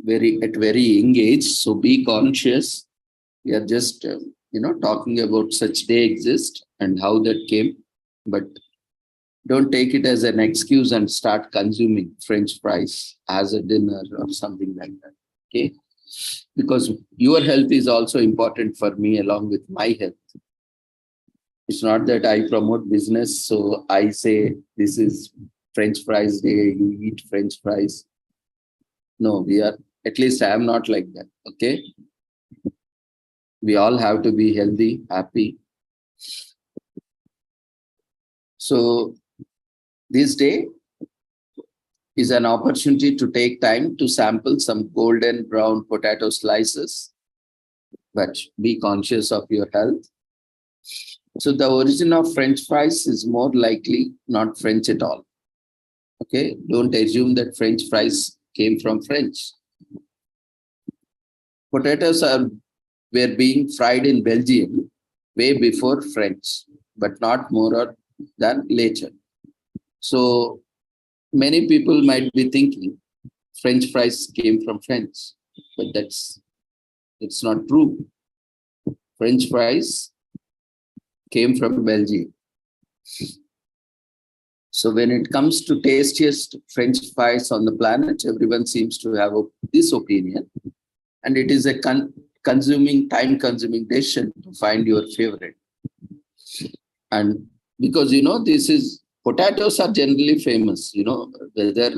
at very young age. So be conscious. We are just talking about such day exist and how that came, but don't take it as an excuse and start consuming French fries as a dinner or something like that. Okay, because your health is also important for me along with my health. It's not that I promote business, so I say this is French fries day, you eat French fries. No, at least I am not like that. Okay. We all have to be healthy, happy. So this day is an opportunity to take time to sample some golden brown potato slices, but be conscious of your health. So the origin of French fries is more likely not French at all. Okay, don't assume that French fries came from French. Potatoes were being fried in Belgium way before French, but not more than later. So many people might be thinking French fries came from French, but it's not true. French fries came from Belgium. So when it comes to tastiest French fries on the planet, everyone seems to have this opinion. And it is a time-consuming decision to find your favorite. And because, potatoes are generally famous, whether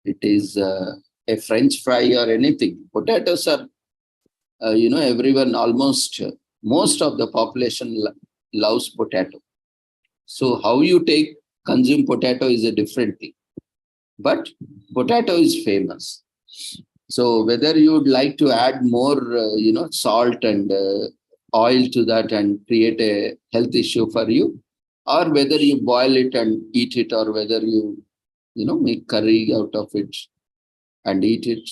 it is a French fry or anything. Potatoes are, everyone most of the population loves potato. So how you consume potato is a different thing. But potato is famous. So whether you would like to add more, salt and oil to that and create a health issue for you, or whether you boil it and eat it, or whether you, make curry out of it and eat it,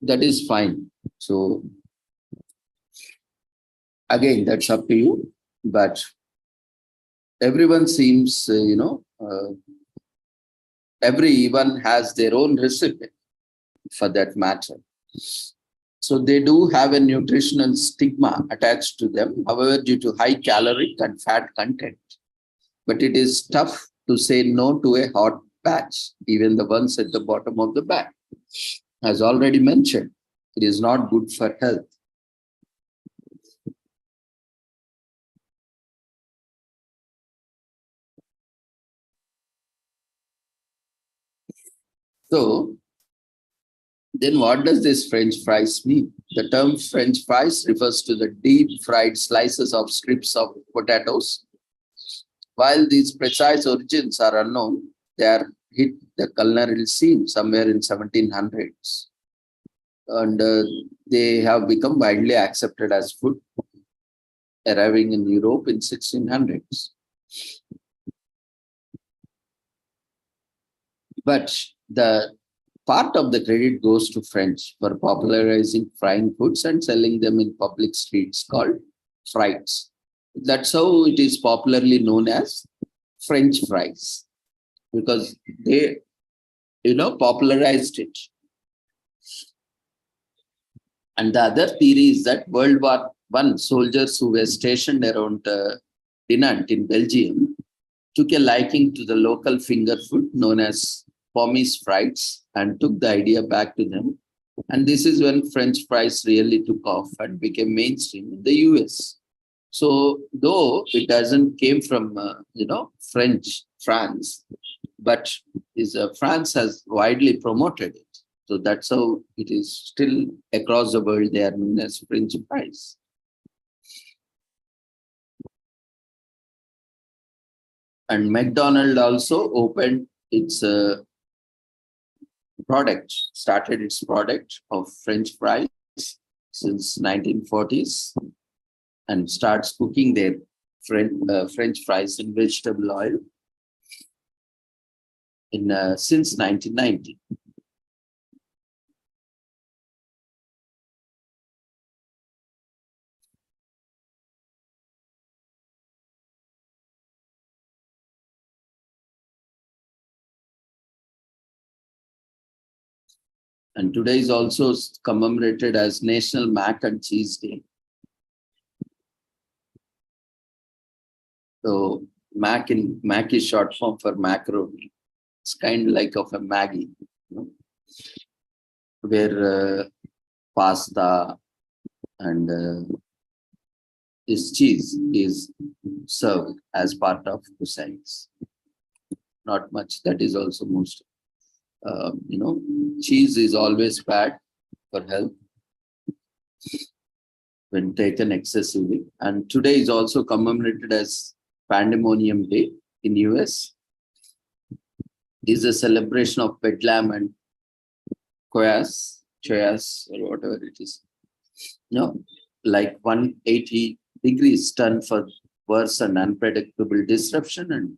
that is fine. So again, that's up to you. But everyone seems, everyone has their own recipe for that matter. So they do have a nutritional stigma attached to them, however, due to high caloric and fat content. But it is tough to say no to a hot batch, even the ones at the bottom of the bag. As already mentioned, it is not good for health. So then what does this French fries mean? The term French fries refers to the deep fried slices of strips of potatoes. While these precise origins are unknown, they are hit the culinary scene somewhere in 1700s. And they have become widely accepted as food, arriving in Europe in 1600s. But the part of the credit goes to French for popularizing frying foods and selling them in public streets called frites. That's how it is popularly known as French fries, because they, popularized it. And the other theory is that World War I soldiers who were stationed around Dinant in Belgium took a liking to the local finger food known as pommes frites and took the idea back to them. And this is when French fries really took off and became mainstream in the US. So though it doesn't came from, France, but France has widely promoted it. So that's how it is still across the world. They are known as French fries. And McDonald also opened its started its product of French fries since 1940s and starts cooking their French fries in vegetable oil since 1990. And today is also commemorated as National Mac and Cheese Day. So Mac is short form for macaroni. It's kind of like of a Maggie, where pasta and this cheese is served as part of cuisines. Not much. That is also most. Cheese is always bad for health when taken excessively. And today is also commemorated as Pandemonium Day in US. This is a celebration of Bedlam and Choyas, or whatever it is. Like 180 degrees turn for worse and unpredictable disruption and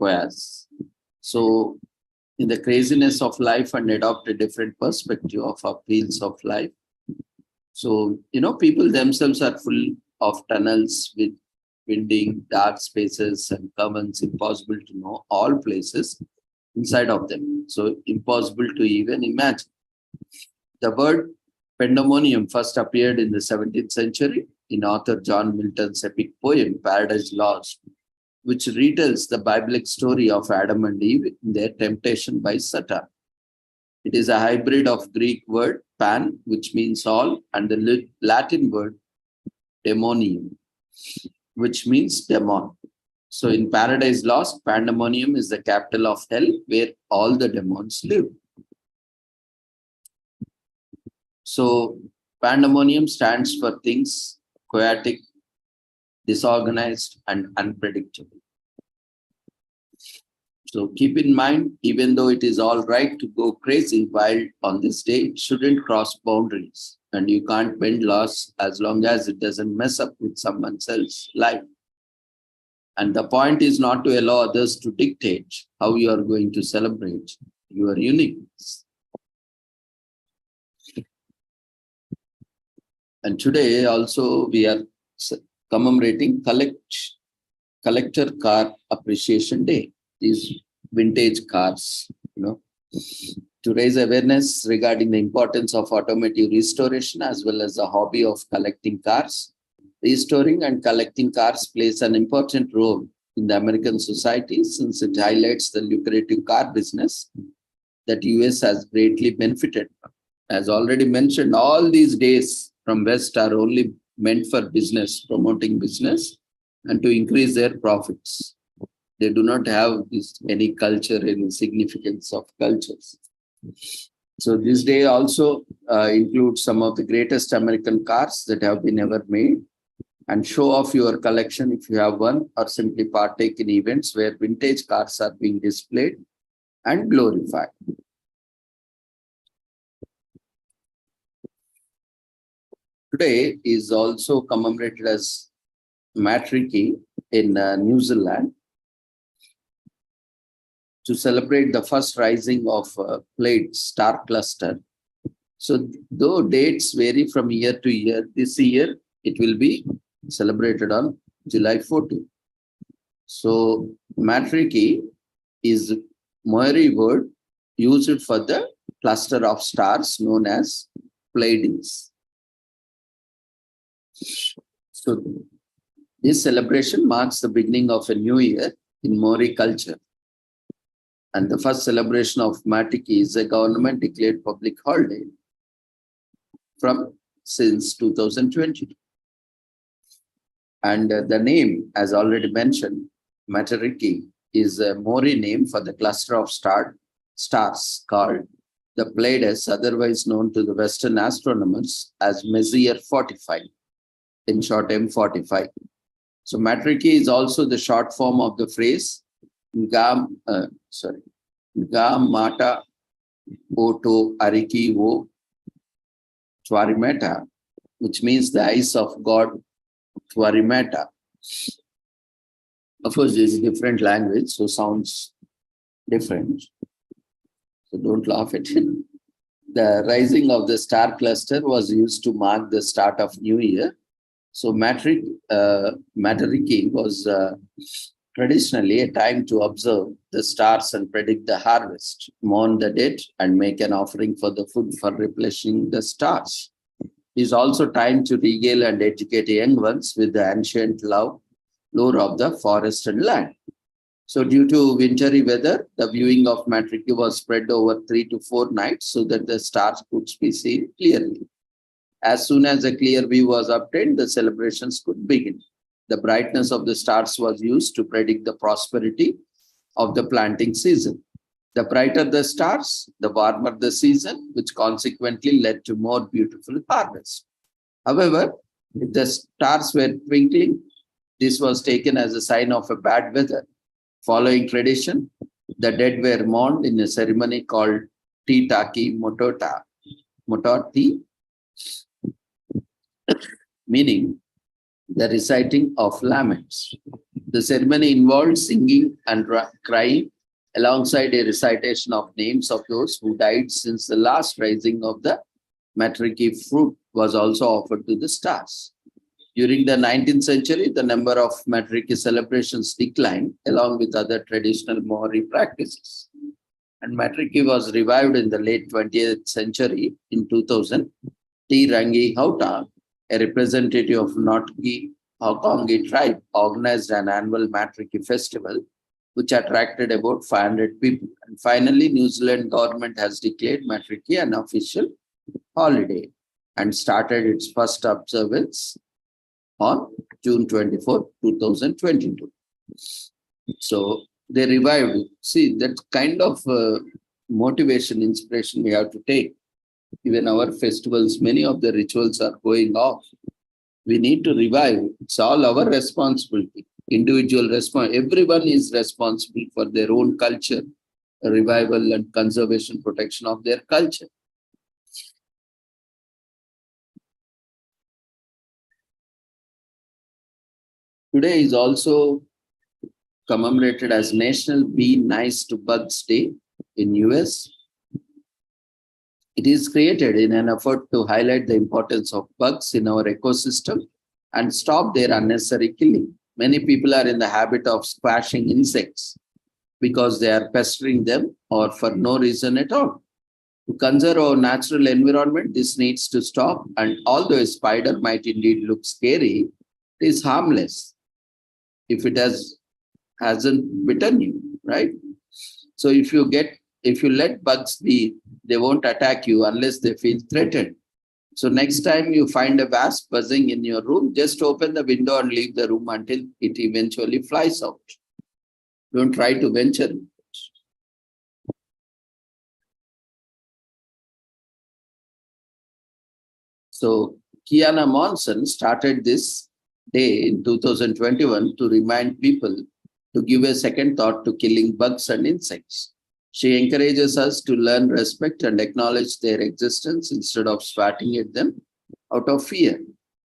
Choyas. So in the craziness of life and adopt a different perspective of appeals of life. So, people themselves are full of tunnels with winding, dark spaces and currents impossible to know all places inside of them. So impossible to even imagine. The word pandemonium first appeared in the 17th century in author John Milton's epic poem, Paradise Lost, which retells the biblical story of Adam and Eve in their temptation by Satan. It is a hybrid of Greek word pan, which means all, and the Latin word demonium, which means demon. So in Paradise Lost, Pandemonium is the capital of hell where all the demons live. So Pandemonium stands for things chaotic, disorganized, and unpredictable. So keep in mind, even though it is all right to go crazy wild on this day, it shouldn't cross boundaries. And you can't bend laws as long as it doesn't mess up with someone else's life. And the point is not to allow others to dictate how you are going to celebrate your uniqueness. And today also we are commemorating Collector Car Appreciation Day. These vintage cars, to raise awareness regarding the importance of automotive restoration as well as the hobby of collecting cars. Restoring and collecting cars plays an important role in the American society since it highlights the lucrative car business that US has greatly benefited from. As already mentioned, all these days from West are only meant for business, promoting business and to increase their profits. They do not have any culture, any significance of cultures. So this day also includes some of the greatest American cars that have been ever made, and show off your collection if you have one, or simply partake in events where vintage cars are being displayed and glorified. Today is also commemorated as Matricky in New Zealand to celebrate the first rising of Pleiad star cluster. So though dates vary from year to year, this year it will be celebrated on July 14. So Matricky is Maori word used for the cluster of stars known as Pleiades. So this celebration marks the beginning of a new year in Maori culture. And the first celebration of Matricky is a government-declared public holiday since 2020. And the name, as already mentioned, Matariki, is a Maori name for the cluster of stars called the Pleiades, otherwise known to the Western astronomers as Messier 45, in short M45. So matriki is also the short form of the phrase Gam Mata Oto Ariki Wo Twarimeta, which means the eyes of God Twarimeta. Of course, this is a different language, so sounds different. So don't laugh at it. The rising of the star cluster was used to mark the start of New Year. So Matariki was traditionally a time to observe the stars and predict the harvest, mourn the dead, and make an offering for the food for replenishing the stars. It is also time to regale and educate young ones with the ancient lore of the forest and land. So due to wintry weather, the viewing of Matriki was spread over 3 to 4 nights so that the stars could be seen clearly. As soon as a clear view was obtained, the celebrations could begin. The brightness of the stars was used to predict the prosperity of the planting season. The brighter the stars, the warmer the season, which consequently led to more beautiful harvest. However, if the stars were twinkling, this was taken as a sign of a bad weather. Following tradition, the dead were mourned in a ceremony called Titaki Mototi, meaning the reciting of laments. The ceremony involved singing and crying alongside a recitation of names of those who died, since the last rising of the matriki fruit was also offered to the stars. During the 19th century, the number of matriki celebrations declined along with other traditional Maori practices. And matriki was revived in the late 20th century. In 2000, T. Rangi Hauta, a representative of Notki Haukongi tribe, organized an annual matriki festival which attracted about 500 people. And finally, New Zealand government has declared matriki an official holiday and started its first observance on June 24, 2022. So they revived it. See, that kind of motivation, inspiration we have to take. Even our festivals, many of the rituals are going off. We need to revive. It's all our responsibility. Individual response. Everyone is responsible for their own culture, revival and conservation, protection of their culture. Today is also commemorated as National Be Nice to Bugs Day in US. It is created in an effort to highlight the importance of bugs in our ecosystem and stop their unnecessary killing. Many people are in the habit of squashing insects because they are pestering them or for no reason at all. To conserve our natural environment, this needs to stop. And although a spider might indeed look scary, it is harmless if it hasn't bitten you, right? So if you let bugs be, they won't attack you unless they feel threatened. So next time you find a wasp buzzing in your room, just open the window and leave the room until it eventually flies out. Don't try to venture. So Kiana Monson started this day in 2021 to remind people to give a second thought to killing bugs and insects. She encourages us to learn, respect, and acknowledge their existence instead of swatting at them out of fear.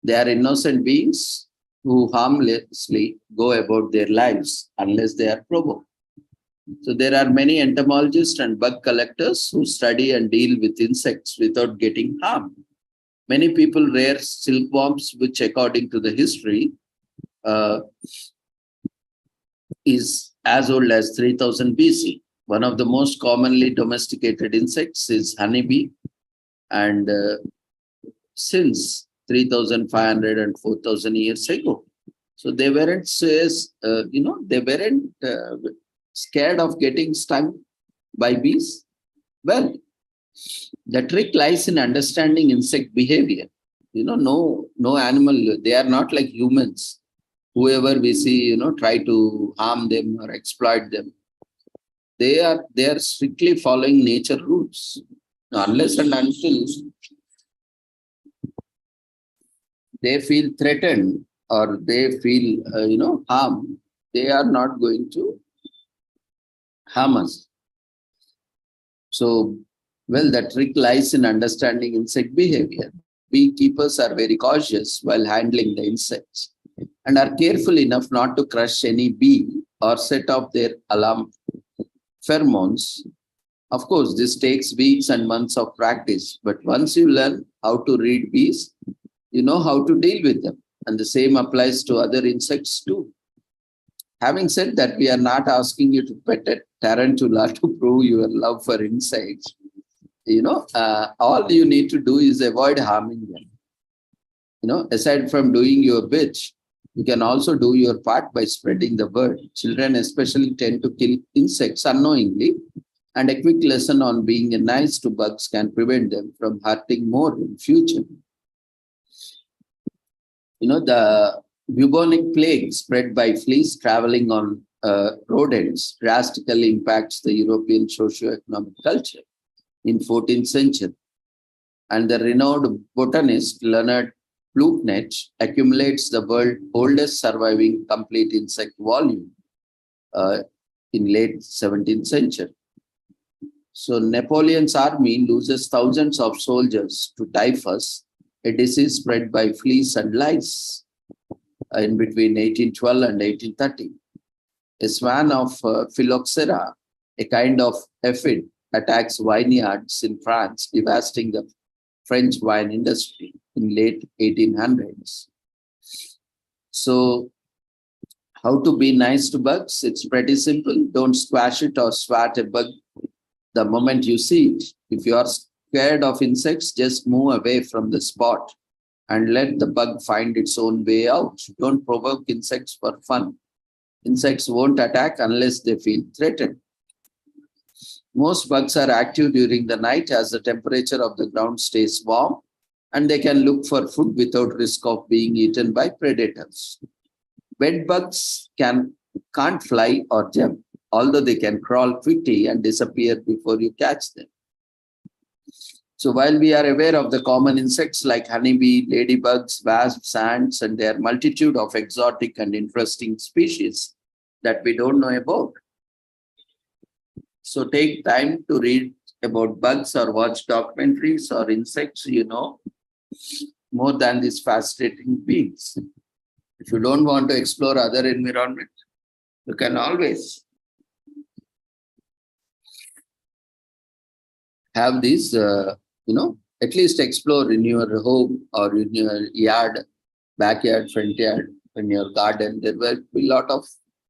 They are innocent beings who harmlessly go about their lives unless they are provoked. So there are many entomologists and bug collectors who study and deal with insects without getting harmed. Many people rear silkworms, which according to the history is as old as 3000 BC. One of the most commonly domesticated insects is honeybee, and since 3,500 and 4,000 years ago. So they weren't, they weren't scared of getting stung by bees. Well, the trick lies in understanding insect behavior. No animal, they are not like humans. Whoever we see, try to harm them or exploit them. They are strictly following nature rules. Unless and until they feel threatened or they feel, harm, they are not going to harm us. So, well, the trick lies in understanding insect behavior. Beekeepers are very cautious while handling the insects and are careful enough not to crush any bee or set off their alarm pheromones. Of course, this takes weeks and months of practice, but once you learn how to read bees, you know how to deal with them. And the same applies to other insects too. Having said that, we are not asking you to pet a tarantula to prove your love for insects. All you need to do is avoid harming them. Aside from doing your bit, you can also do your part by spreading the word. Children especially tend to kill insects unknowingly, and a quick lesson on being nice to bugs can prevent them from hurting more in future. The bubonic plague spread by fleas traveling on rodents drastically impacts the European socio-economic culture in 14th century. And the renowned botanist Leonard Pluknet accumulates the world's oldest surviving complete insect volume in late 17th century. So Napoleon's army loses thousands of soldiers to typhus, a disease spread by fleas and lice in between 1812 and 1830. A swarm of phylloxera, a kind of aphid, attacks vineyards in France, devastating the French wine industry in late 1800s. So, how to be nice to bugs? It's pretty simple. Don't squash it or swat a bug the moment you see it. If you are scared of insects, just move away from the spot and let the bug find its own way out. Don't provoke insects for fun. Insects won't attack unless they feel threatened. Most bugs are active during the night as the temperature of the ground stays warm, and they can look for food without risk of being eaten by predators. Bed bugs can't fly or jump, although they can crawl quickly and disappear before you catch them. So while we are aware of the common insects like honeybee, ladybugs, wasps, ants, and their multitude of exotic and interesting species that we don't know about. So take time to read about bugs or watch documentaries or insects, more than these fascinating beings. If you don't want to explore other environment, you can always have these, at least explore in your home or in your yard, backyard, front yard, in your garden. There will be a lot of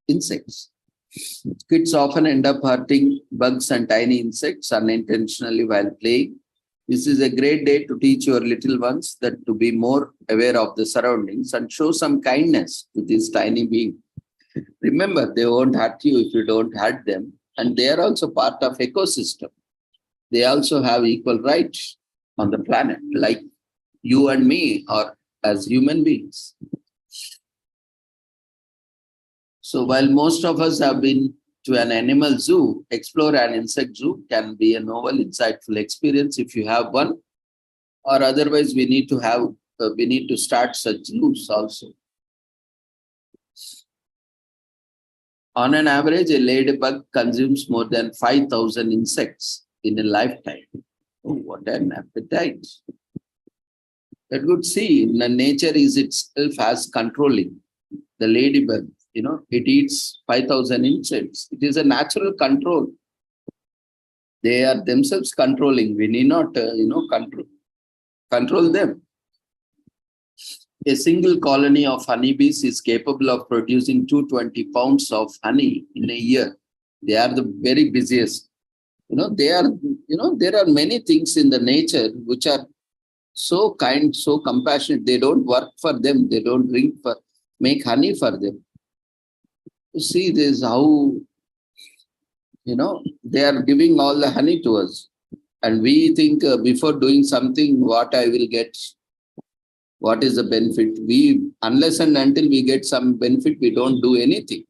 insects. Kids often end up hurting bugs and tiny insects unintentionally while playing. This is a great day to teach your little ones that to be more aware of the surroundings and show some kindness to these tiny beings. Remember, they won't hurt you if you don't hurt them, and they are also part of ecosystem. They also have equal rights on the planet, like you and me, or as human beings. So while most of us have been to an animal zoo, explore an insect zoo can be a novel, insightful experience if you have one, or otherwise we need to start such zoos also. On an average, a ladybug consumes more than 5,000 insects in a lifetime. Oh, what an appetite. That would see, nature is itself as controlling. The ladybug, it eats 5,000 insects. It is a natural control. They are themselves controlling. We need not, control them. A single colony of honeybees is capable of producing 220 pounds of honey in a year. They are the very busiest. There are many things in the nature which are so kind, so compassionate. They don't work for them. They don't make honey for them. You see this, how, they are giving all the honey to us. And we think before doing something, what I will get, what is the benefit? Unless and until we get some benefit, we don't do anything.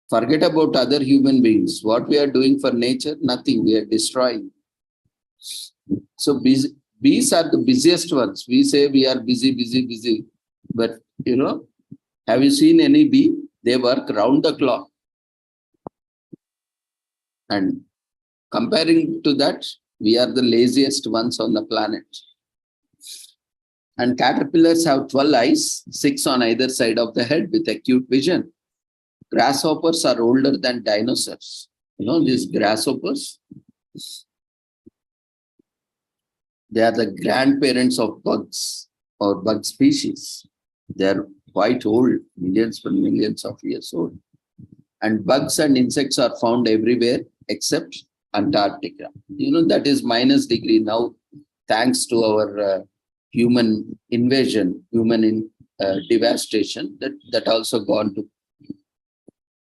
Forget about other human beings. What we are doing for nature, nothing. We are destroying. So bees are the busiest ones. We say we are busy, busy, busy. But have you seen any bee? They work round the clock. And comparing to that, we are the laziest ones on the planet. And caterpillars have 12 eyes, 6 on either side of the head with acute vision. Grasshoppers are older than dinosaurs. These grasshoppers, they are the grandparents of bugs or bug species. They are quite old, millions and millions of years old. And bugs and insects are found everywhere except Antarctica. That is -degree now, thanks to our human invasion, devastation, that also gone to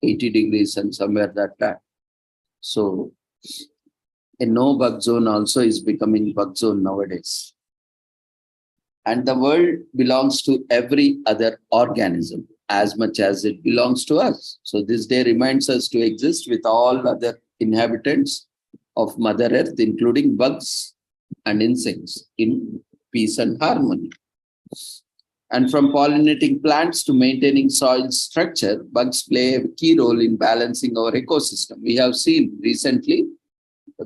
80 degrees and somewhere that time. So a no bug zone also is becoming bug zone nowadays. And the world belongs to every other organism as much as it belongs to us. So this day reminds us to exist with all other inhabitants of Mother Earth, including bugs and insects, in peace and harmony. And from pollinating plants to maintaining soil structure, bugs play a key role in balancing our ecosystem. We have seen recently,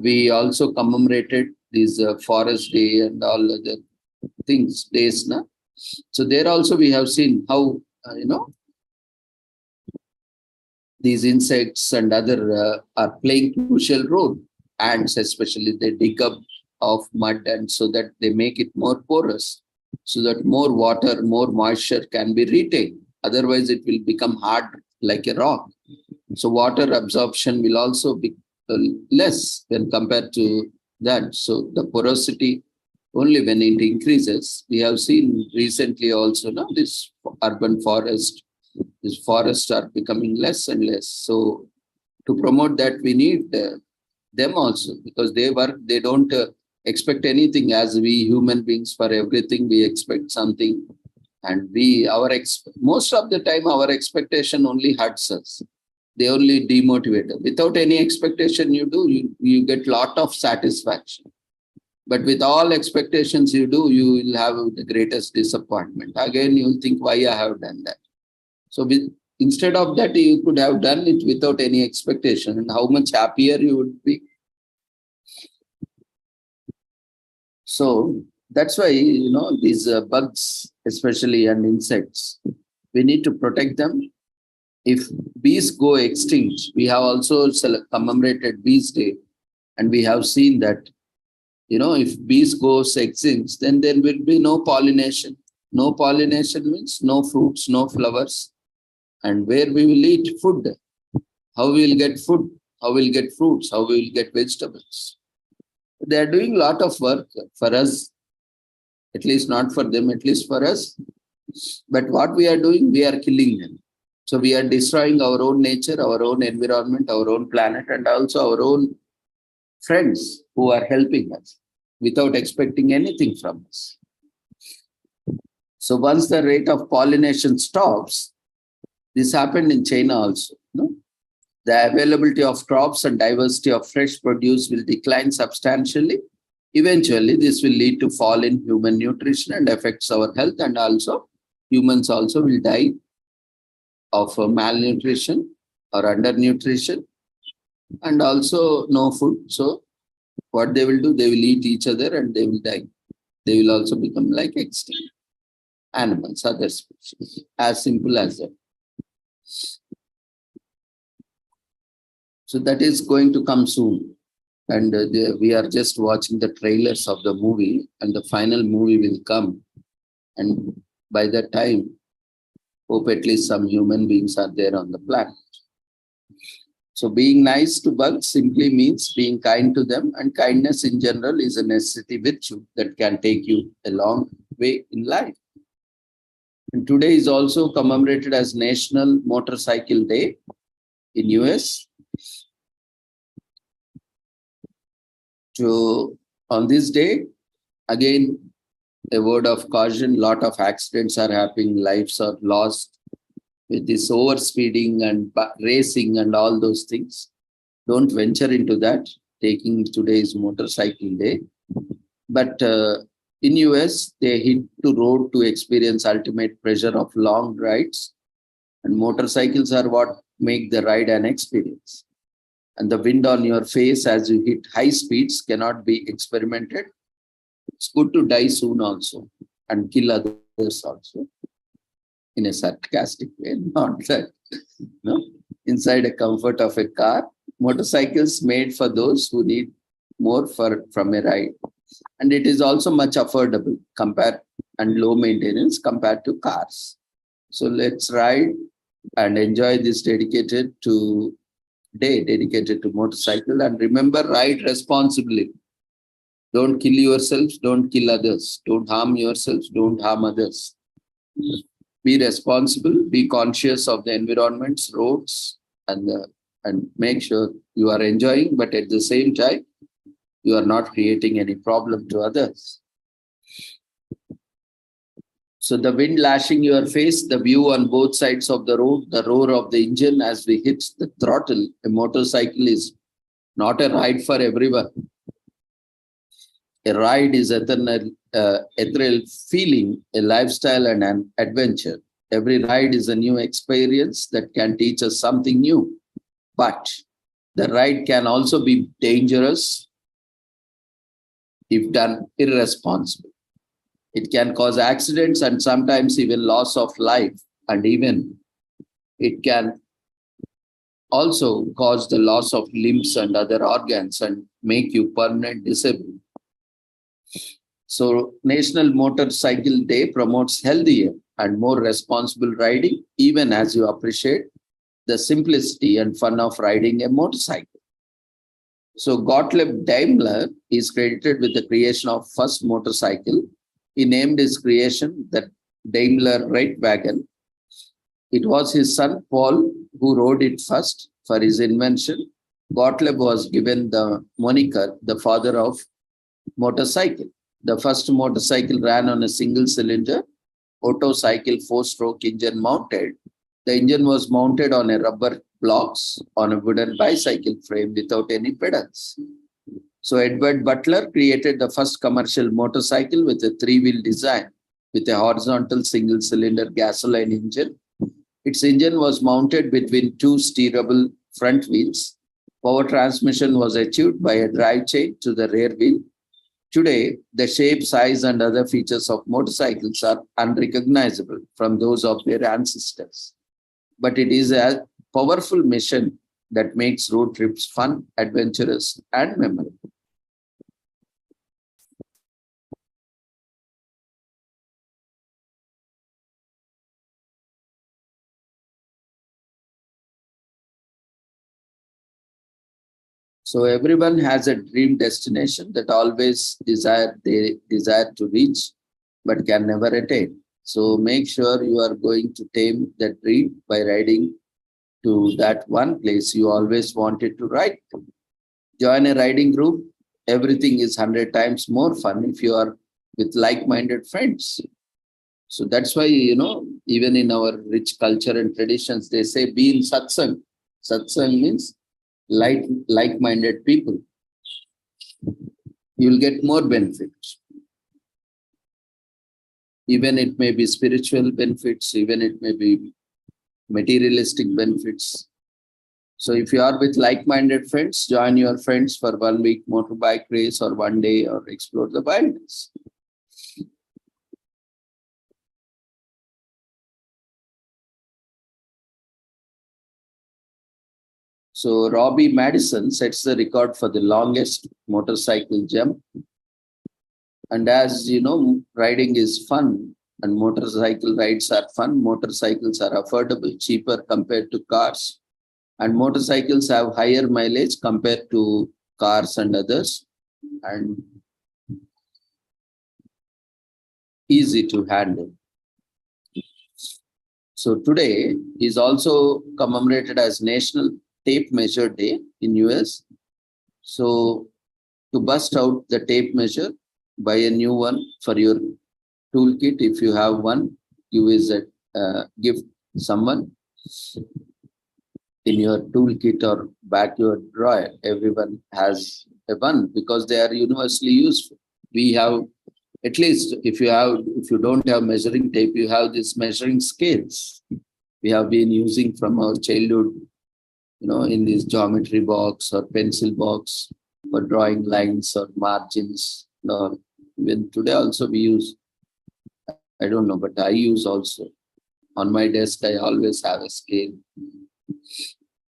we also commemorated this Forest Day and all other things, days. Na? So there also we have seen how, these insects and other are playing crucial role. Ants especially, they dig up of mud, and so that they make it more porous, so that more water, more moisture can be retained. Otherwise, it will become hard like a rock. So water absorption will also be less when compared to that. So the porosity, only when it increases, we have seen recently also now this urban forest, these forests are becoming less and less. So to promote that, we need them also, because they don't expect anything. As we human beings, for everything we expect something, and most of the time our expectation only hurts us. They only demotivate us. Without any expectation you get lot of satisfaction. But with all expectations you will have the greatest disappointment. Again, you'll think, why I have done that? So instead of that, you could have done it without any expectation, and how much happier you would be. So that's why, these bugs, especially, and insects, we need to protect them. If bees go extinct, we have also commemorated Bees Day, and we have seen that, if bees goes extinct, then there will be no pollination. No pollination means no fruits, no flowers. And where we will eat food? How we will get food? How we will get fruits? How we will get vegetables? They are doing a lot of work for us, at least not for them, at least for us. But what we are doing, we are killing them. So we are destroying our own nature, our own environment, our own planet, and also our own friends who are helping us without expecting anything from us. So once the rate of pollination stops, this happened in China also. The availability of crops and diversity of fresh produce will decline substantially. Eventually, this will lead to fall in human nutrition and affects our health, and also humans also will die of malnutrition or undernutrition, and also no food. So what they will do, they will eat each other and they will die. They will also become like extinct animals, other species. As simple as that. So that is going to come soon. And we are just watching the trailers of the movie, and the final movie will come. And by that time, hope at least some human beings are there on the planet. So being nice to bugs simply means being kind to them, and kindness in general is a necessity virtue that can take you a long way in life. And today is also commemorated as National Motorcycle Day in US. So on this day, again, a word of caution, lot of accidents are happening, lives are lost with this overspeeding and racing and all those things. Don't venture into that, taking today's motorcycle day. But In US, they hit to road to experience ultimate pleasure of long rides, and motorcycles are what make the ride an experience. And the wind on your face as you hit high speeds cannot be experimented. It's good to die soon also and kill others also in a sarcastic way, not that, no, inside a comfort of a car. Motorcycles made for those who need more from a ride. And it is also much affordable compared and low maintenance compared to cars. So let's ride and enjoy this dedicated to motorcycle, and remember, ride responsibly. Don't kill yourselves, don't kill others, don't harm yourselves, don't harm others. Be responsible, be conscious of the environments, roads, and make sure you are enjoying, but at the same time, you are not creating any problem to others. So the wind lashing your face, the view on both sides of the road, the roar of the engine as we hit the throttle. A motorcycle is not a ride for everyone. A ride is ethereal feeling, a lifestyle and an adventure. Every ride is a new experience that can teach us something new. But the ride can also be dangerous if done irresponsibly. It can cause accidents and sometimes even loss of life, and even it can also cause the loss of limbs and other organs and make you permanent disabled. So National Motorcycle Day promotes healthier and more responsible riding, even as you appreciate the simplicity and fun of riding a motorcycle. So Gottlieb Daimler is credited with the creation of first motorcycle. He named his creation the Daimler Reitwagen. It was his son Paul who rode it first. For his invention, Gottlieb was given the moniker the father of motorcycle. The first motorcycle ran on a single cylinder Otto cycle 4-stroke engine mounted. The engine was mounted on a rubber blocks on a wooden bicycle frame without any pedals. So Edward Butler created the first commercial motorcycle with a 3-wheel design with a horizontal single-cylinder gasoline engine. Its engine was mounted between 2 steerable front wheels. Power transmission was achieved by a drive chain to the rear wheel. Today, the shape, size, and other features of motorcycles are unrecognizable from those of their ancestors. But it is a powerful machine that makes road trips fun, adventurous, and memorable. So everyone has a dream destination that they desire to reach, but can never attain. So make sure you are going to tame that dream by riding to that one place you always wanted to ride to. Join a riding group. Everything is 100 times more fun if you are with like-minded friends. So that's why, even in our rich culture and traditions, they say be in satsang. Satsang means like-minded people. You'll get more benefits. Even it may be spiritual benefits, even it may be materialistic benefits. So if you are with like-minded friends, join your friends for 1 week motorbike race or 1 day or explore the wilderness. So Robbie Madison sets the record for the longest motorcycle jump. And as you know, riding is fun and motorcycle rides are fun. Motorcycles are affordable, cheaper compared to cars. And motorcycles have higher mileage compared to cars and others, and easy to handle. So today is also commemorated as National Tape Measure Day in US. So to bust out the tape measure, buy a new one for your toolkit. If you have one, you gift someone in your toolkit or backyard drawer. Everyone has a one because they are universally useful. We have At least if you don't have measuring tape, you have these measuring scales. We have been using from our childhood, in this geometry box or pencil box for drawing lines or margins. Even today also we use, I don't know, but I use also. On my desk, I always have a scale.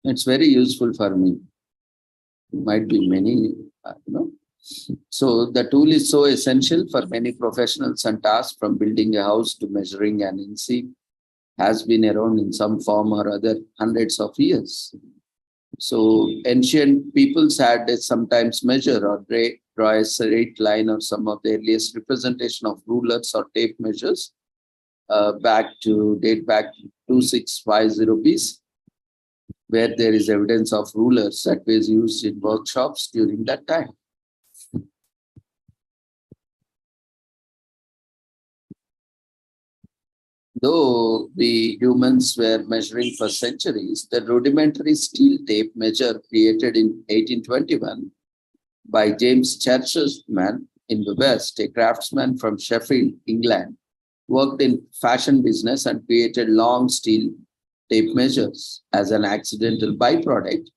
It's very useful for me. Might be many, So the tool is so essential for many professionals and tasks, from building a house to measuring an inch, has been around in some form or other hundreds of years. So ancient peoples had sometimes measure or draw a straight line, or some of the earliest representation of rulers or tape measures date back to 2650 BC, where there is evidence of rulers that was used in workshops during that time. Though we humans were measuring for centuries, the rudimentary steel tape measure created in 1821 by James Churchman in the West, a craftsman from Sheffield, England, worked in fashion business and created long steel tape measures as an accidental byproduct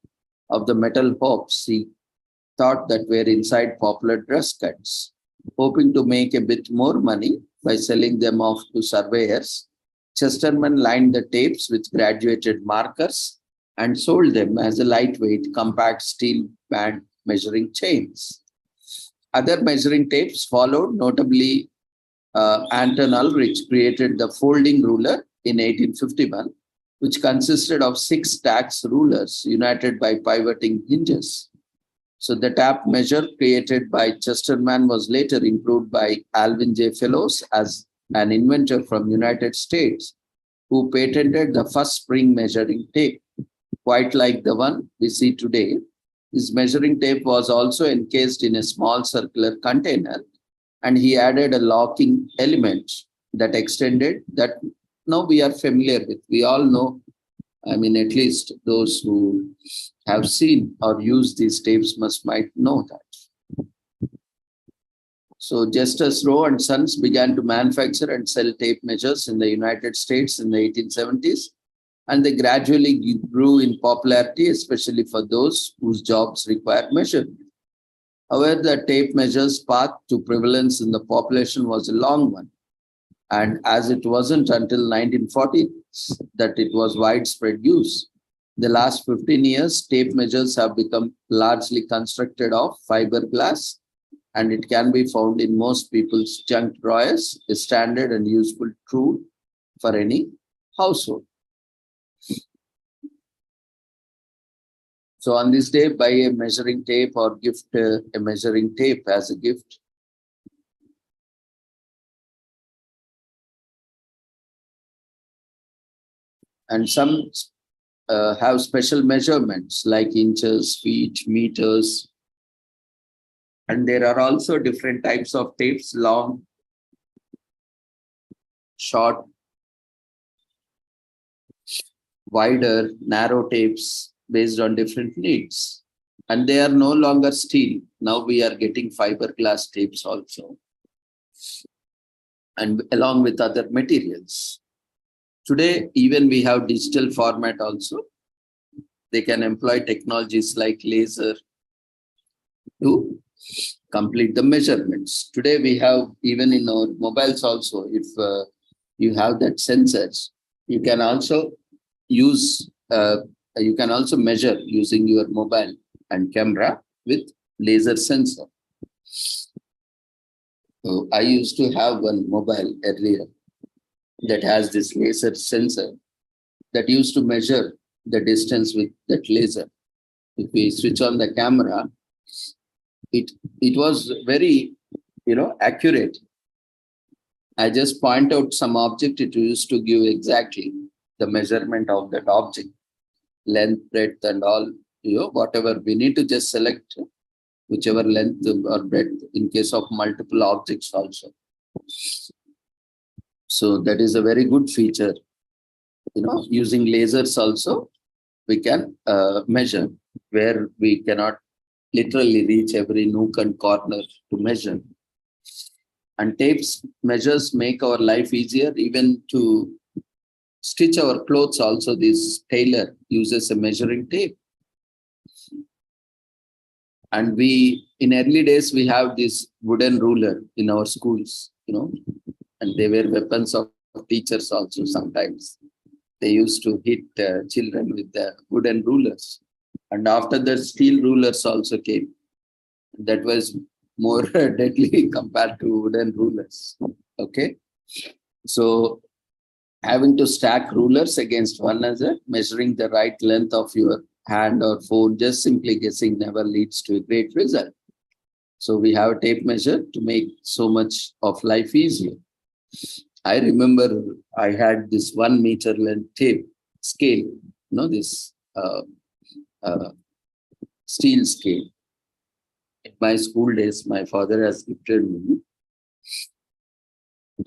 of the metal hopes he thought that were inside popular dress cuts. Hoping to make a bit more money by selling them off to surveyors, Chesterman lined the tapes with graduated markers and sold them as a lightweight, compact steel band measuring chains. Other measuring tapes followed, notably Anton Ulrich created the folding ruler in 1851, which consisted of 6 stacks rulers united by pivoting hinges. So the tape measure created by Chesterman was later improved by Alvin J. Fellows as an inventor from United States, who patented the first spring measuring tape. Quite like the one we see today, his measuring tape was also encased in a small circular container, and he added a locking element that extended, that now we are familiar with. We all know, at least those who have seen or used these tapes might know that. So Justus Rowe and Sons began to manufacture and sell tape measures in the United States in the 1870s, and they gradually grew in popularity, especially for those whose jobs required measurement. However, the tape measure's path to prevalence in the population was a long one, and as it wasn't until 1940 that it was widespread use. The last 15 years, tape measures have become largely constructed of fiberglass, and it can be found in most people's junk drawers, a standard and useful tool for any household. So on this day, buy a measuring tape or gift a measuring tape as a gift. And some have special measurements like inches, feet, meters. And there are also different types of tapes: long, short, wider, narrow tapes based on different needs. And they are no longer steel. Now we are getting fiberglass tapes also, and along with other materials. Today, even we have digital format also. They can employ technologies like laser to complete the measurements. Today we have, even in our mobiles also, if you have that sensors, you can also use, you can also measure using your mobile and camera with laser sensor. So I used to have one mobile earlier that has this laser sensor that used to measure the distance with that laser. If we switch on the camera, it was very, accurate. I just point out some object, it used to give exactly the measurement of that object, length, breadth, and all, whatever we need to just select whichever length or breadth in case of multiple objects also. So that is a very good feature. Using lasers also, we can measure where we cannot literally reach every nook and corner to measure. And tapes measures make our life easier, even to stitch our clothes. Also, this tailor uses a measuring tape. And we, in early days, we have this wooden ruler in our schools, and they were weapons of teachers also sometimes. They used to hit children with the wooden rulers. And after that, steel rulers also came. That was more deadly compared to wooden rulers. Okay. So having to stack rulers against one another, measuring the right length of your hand or phone, just simply guessing never leads to a great result. So we have a tape measure to make so much of life easier. I remember I had this 1 meter length tape scale, this uh, steel scale. In my school days, my father has gifted me.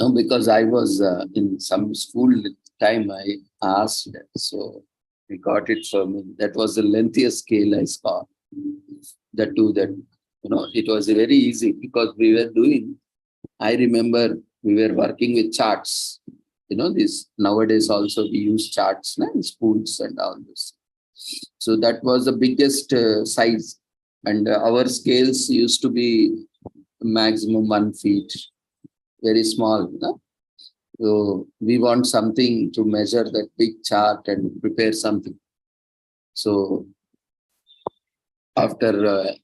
No, because I was in some school time, I asked, so he got it for me. That was the lengthiest scale I saw. That too, it was very easy because we were doing. I remember we were working with charts. This nowadays also we use charts, and spools and all this. So that was the biggest size, and our scales used to be maximum 1 feet, very small. No? So we want something to measure that big chart and prepare something. So after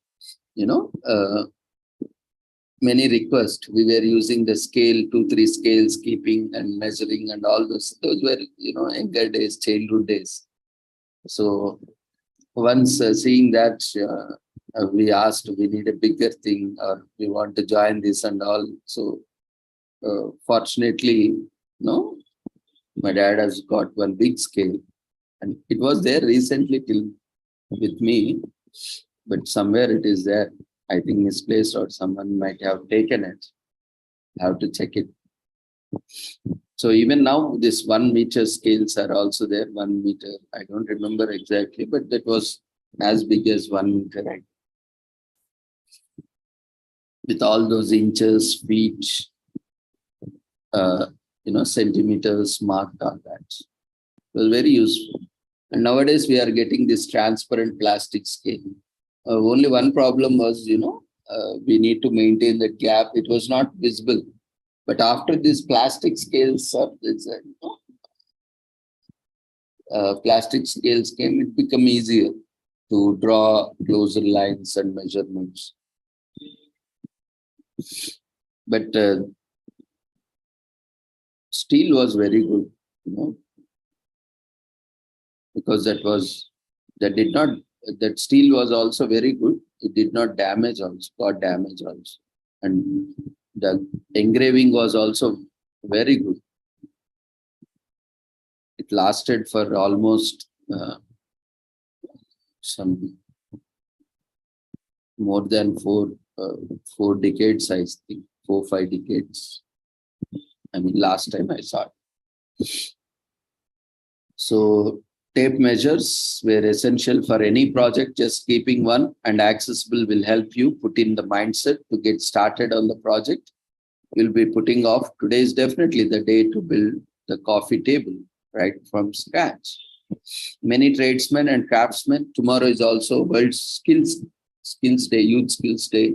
many requests, we were using the scale, 2, 3 scales, keeping and measuring and all those. Those were younger days, childhood days. So once seeing that, we asked, we need a bigger thing, or we want to join this and all. So fortunately, no, my dad has got one big scale, and it was there recently till with me, but somewhere it is there. I think misplaced, or someone might have taken it. I have to check it. So even now, this 1 meter scales are also there. 1 meter, I don't remember exactly, but that was as big as 1 meter, right? With all those inches, feet, centimeters marked on that. It was very useful. And nowadays we are getting this transparent plastic scale. Only one problem was, we need to maintain the gap. It was not visible. But after these plastic scales, plastic scales came, it became easier to draw closer lines and measurements. But steel was very good, because that steel was also very good. It did not damage also, got damage also. And the engraving was also very good. It lasted for almost some more than 4 decades, I think, 4, 5 decades. I mean, last time I saw it. So tape measures were essential for any project. Just keeping one and accessible will help you put in the mindset to get started on the project. You'll be putting off. Today is definitely the day to build the coffee table right from scratch. Many tradesmen and craftsmen. Tomorrow is also World Skills Day, Youth Skills Day.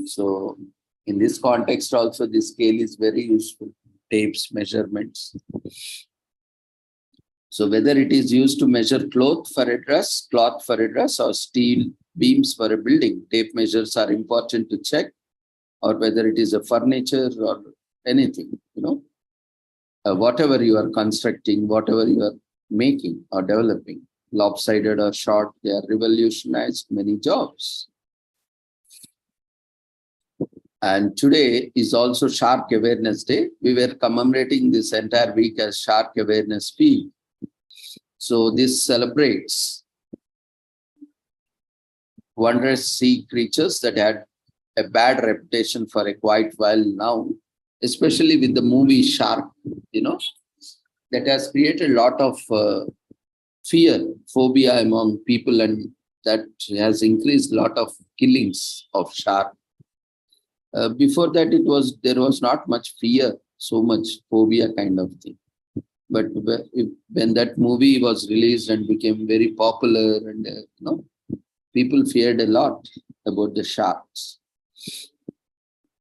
So in this context also, this scale is very useful. Tapes, measurements. So whether it is used to measure cloth for a dress, or steel beams for a building, tape measures are important to check, or whether it is a furniture or anything, whatever you are constructing, whatever you are making or developing, lopsided or short, they are revolutionized many jobs. And today is also Shark Awareness Day. We were commemorating this entire week as Shark Awareness Week. So this celebrates wondrous sea creatures that had a bad reputation for a quite while now, especially with the movie Shark, that has created a lot of fear, phobia among people, and that has increased a lot of killings of shark. Before that, there was not much fear, so much phobia kind of thing. But when that movie was released and became very popular, and people feared a lot about the sharks.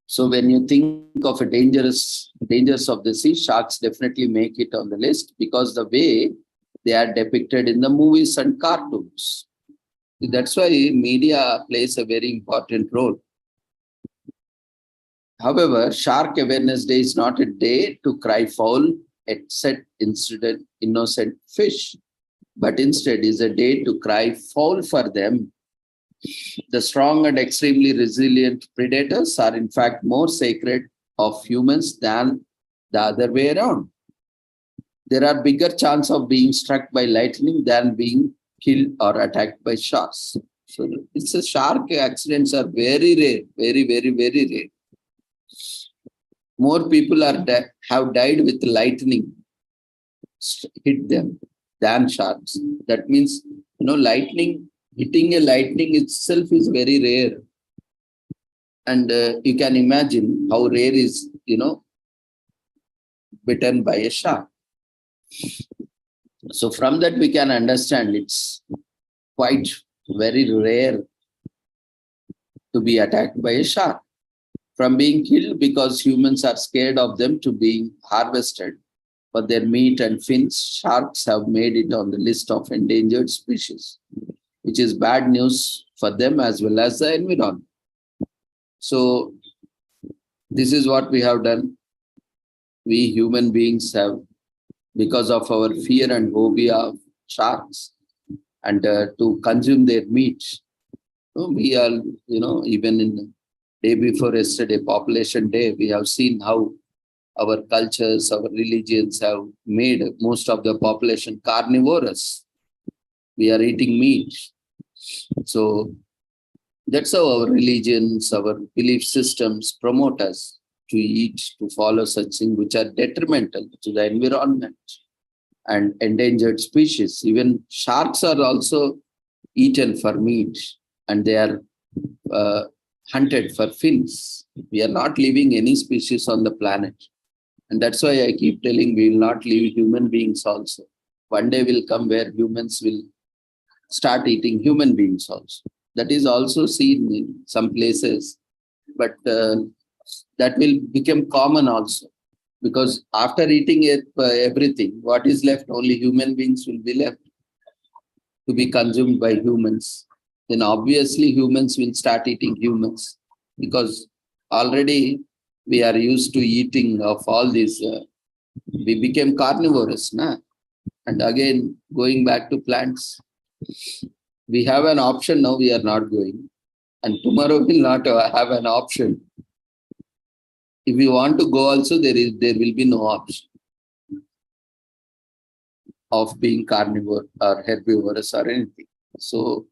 So when you think of a dangers of the sea, sharks definitely make it on the list because the way they are depicted in the movies and cartoons. That's why media plays a very important role. However, Shark Awareness Day is not a day to cry foul at set innocent fish, but instead is a day to cry foul for them. The strong and extremely resilient predators are in fact more sacred of humans than the other way around. There are bigger chance of being struck by lightning than being killed or attacked by sharks. So it's a shark accidents are very rare, very, very, very rare. More people have died with lightning hit them than sharks. That means, hitting a lightning itself is very rare. And you can imagine how rare is, bitten by a shark. So from that, we can understand it's quite very rare to be attacked by a shark. From being killed because humans are scared of them to being harvested for their meat and fins, sharks have made it on the list of endangered species, which is bad news for them as well as the environment. So this is what we have done. We human beings have, because of our fear and phobia of sharks and to consume their meat, we are, even in day before yesterday, Population Day, we have seen how our cultures, our religions have made most of the population carnivorous. We are eating meat. So that's how our religions, our belief systems promote us to eat, to follow such things which are detrimental to the environment and endangered species. Even sharks are also eaten for meat and they are hunted for fins. We are not leaving any species on the planet. And that's why I keep telling we will not leave human beings also. One day will come where humans will start eating human beings also. That is also seen in some places, but that will become common also. Because after eating everything, what is left? Only human beings will be left to be consumed by humans. Then obviously humans will start eating humans because already we are used to eating of all these. We became carnivorous, na? And again, going back to plants, we have an option now, we are not going. And tomorrow will not have an option. If we want to go also, there will be no option of being carnivore or herbivorous or anything. So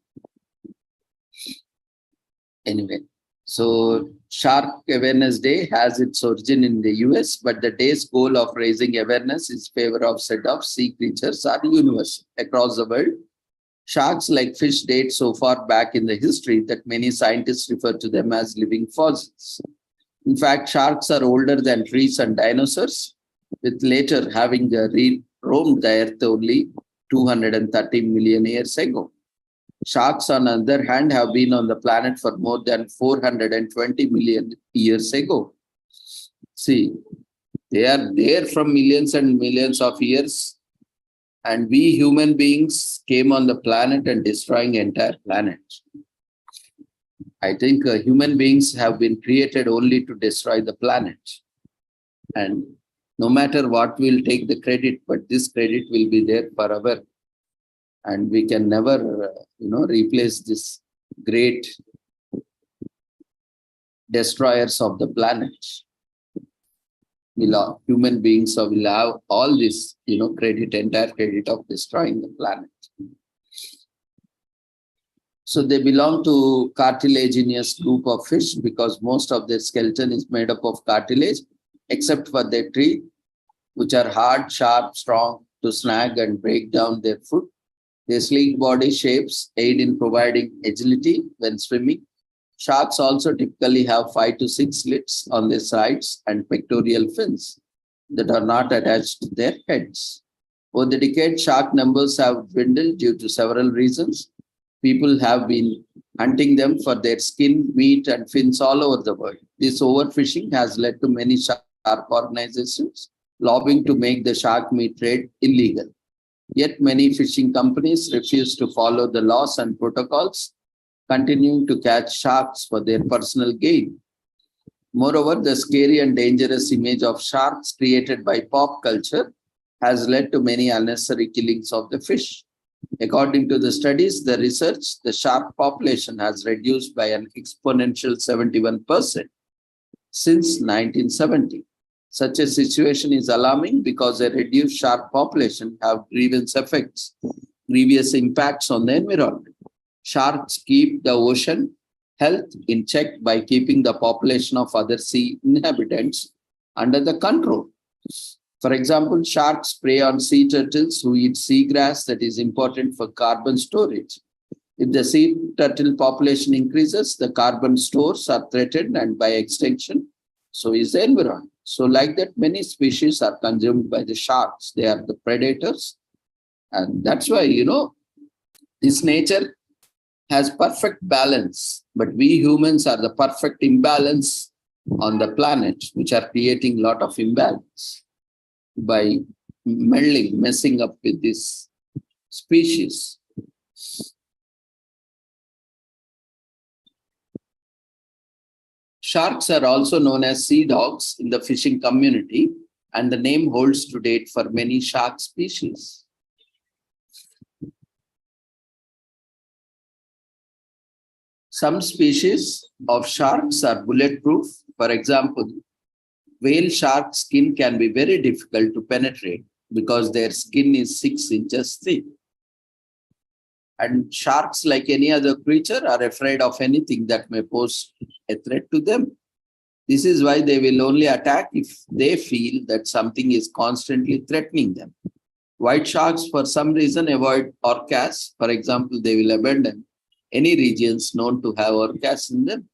anyway, so Shark Awareness Day has its origin in the US, but the day's goal of raising awareness is favor of set of sea creatures are universal across the world. Sharks, like fish, date so far back in the history that many scientists refer to them as living fossils. In fact, sharks are older than trees and dinosaurs, with later having roamed the earth only 230 million years ago. Sharks, on the other hand, have been on the planet for more than 420 million years ago. See, they are there from millions and millions of years, and we human beings came on the planet and destroying the entire planet. I think human beings have been created only to destroy the planet. And no matter what, we'll take the credit, but this credit will be there forever. And we can never, replace this great destroyers of the planet. Human beings will have all this, entire credit of destroying the planet. So they belong to cartilaginous group of fish because most of their skeleton is made up of cartilage, except for their teeth, which are hard, sharp, strong to snag and break down their food. Their sleek body shapes aid in providing agility when swimming. Sharks also typically have 5 to 6 slits on their sides and pectoral fins that are not attached to their heads. Over the decades, shark numbers have dwindled due to several reasons. People have been hunting them for their skin, meat, and fins all over the world. This overfishing has led to many shark organizations lobbying to make the shark meat trade illegal. Yet many fishing companies refuse to follow the laws and protocols, continuing to catch sharks for their personal gain. Moreover, the scary and dangerous image of sharks created by pop culture has led to many unnecessary killings of the fish. According to the studies, the research, the shark population has reduced by an exponential 71% since 1970. Such a situation is alarming because a reduced shark population have grievous impacts on the environment. Sharks keep the ocean health in check by keeping the population of other sea inhabitants under the control. For example, sharks prey on sea turtles who eat seagrass that is important for carbon storage. If the sea turtle population increases, the carbon stores are threatened, and by extension, so is the environment. So, like that, many species are consumed by the sharks. They are the predators. And that's why, this nature has perfect balance, but we humans are the perfect imbalance on the planet, which are creating a lot of imbalance by messing up with this species. Sharks are also known as sea dogs in the fishing community, and the name holds to date for many shark species. Some species of sharks are bulletproof. For example, whale shark skin can be very difficult to penetrate because their skin is 6 inches thick. And sharks, like any other creature, are afraid of anything that may pose a threat to them. This is why they will only attack if they feel that something is constantly threatening them. White sharks, for some reason, avoid orcas. For example, they will abandon any regions known to have orcas in them.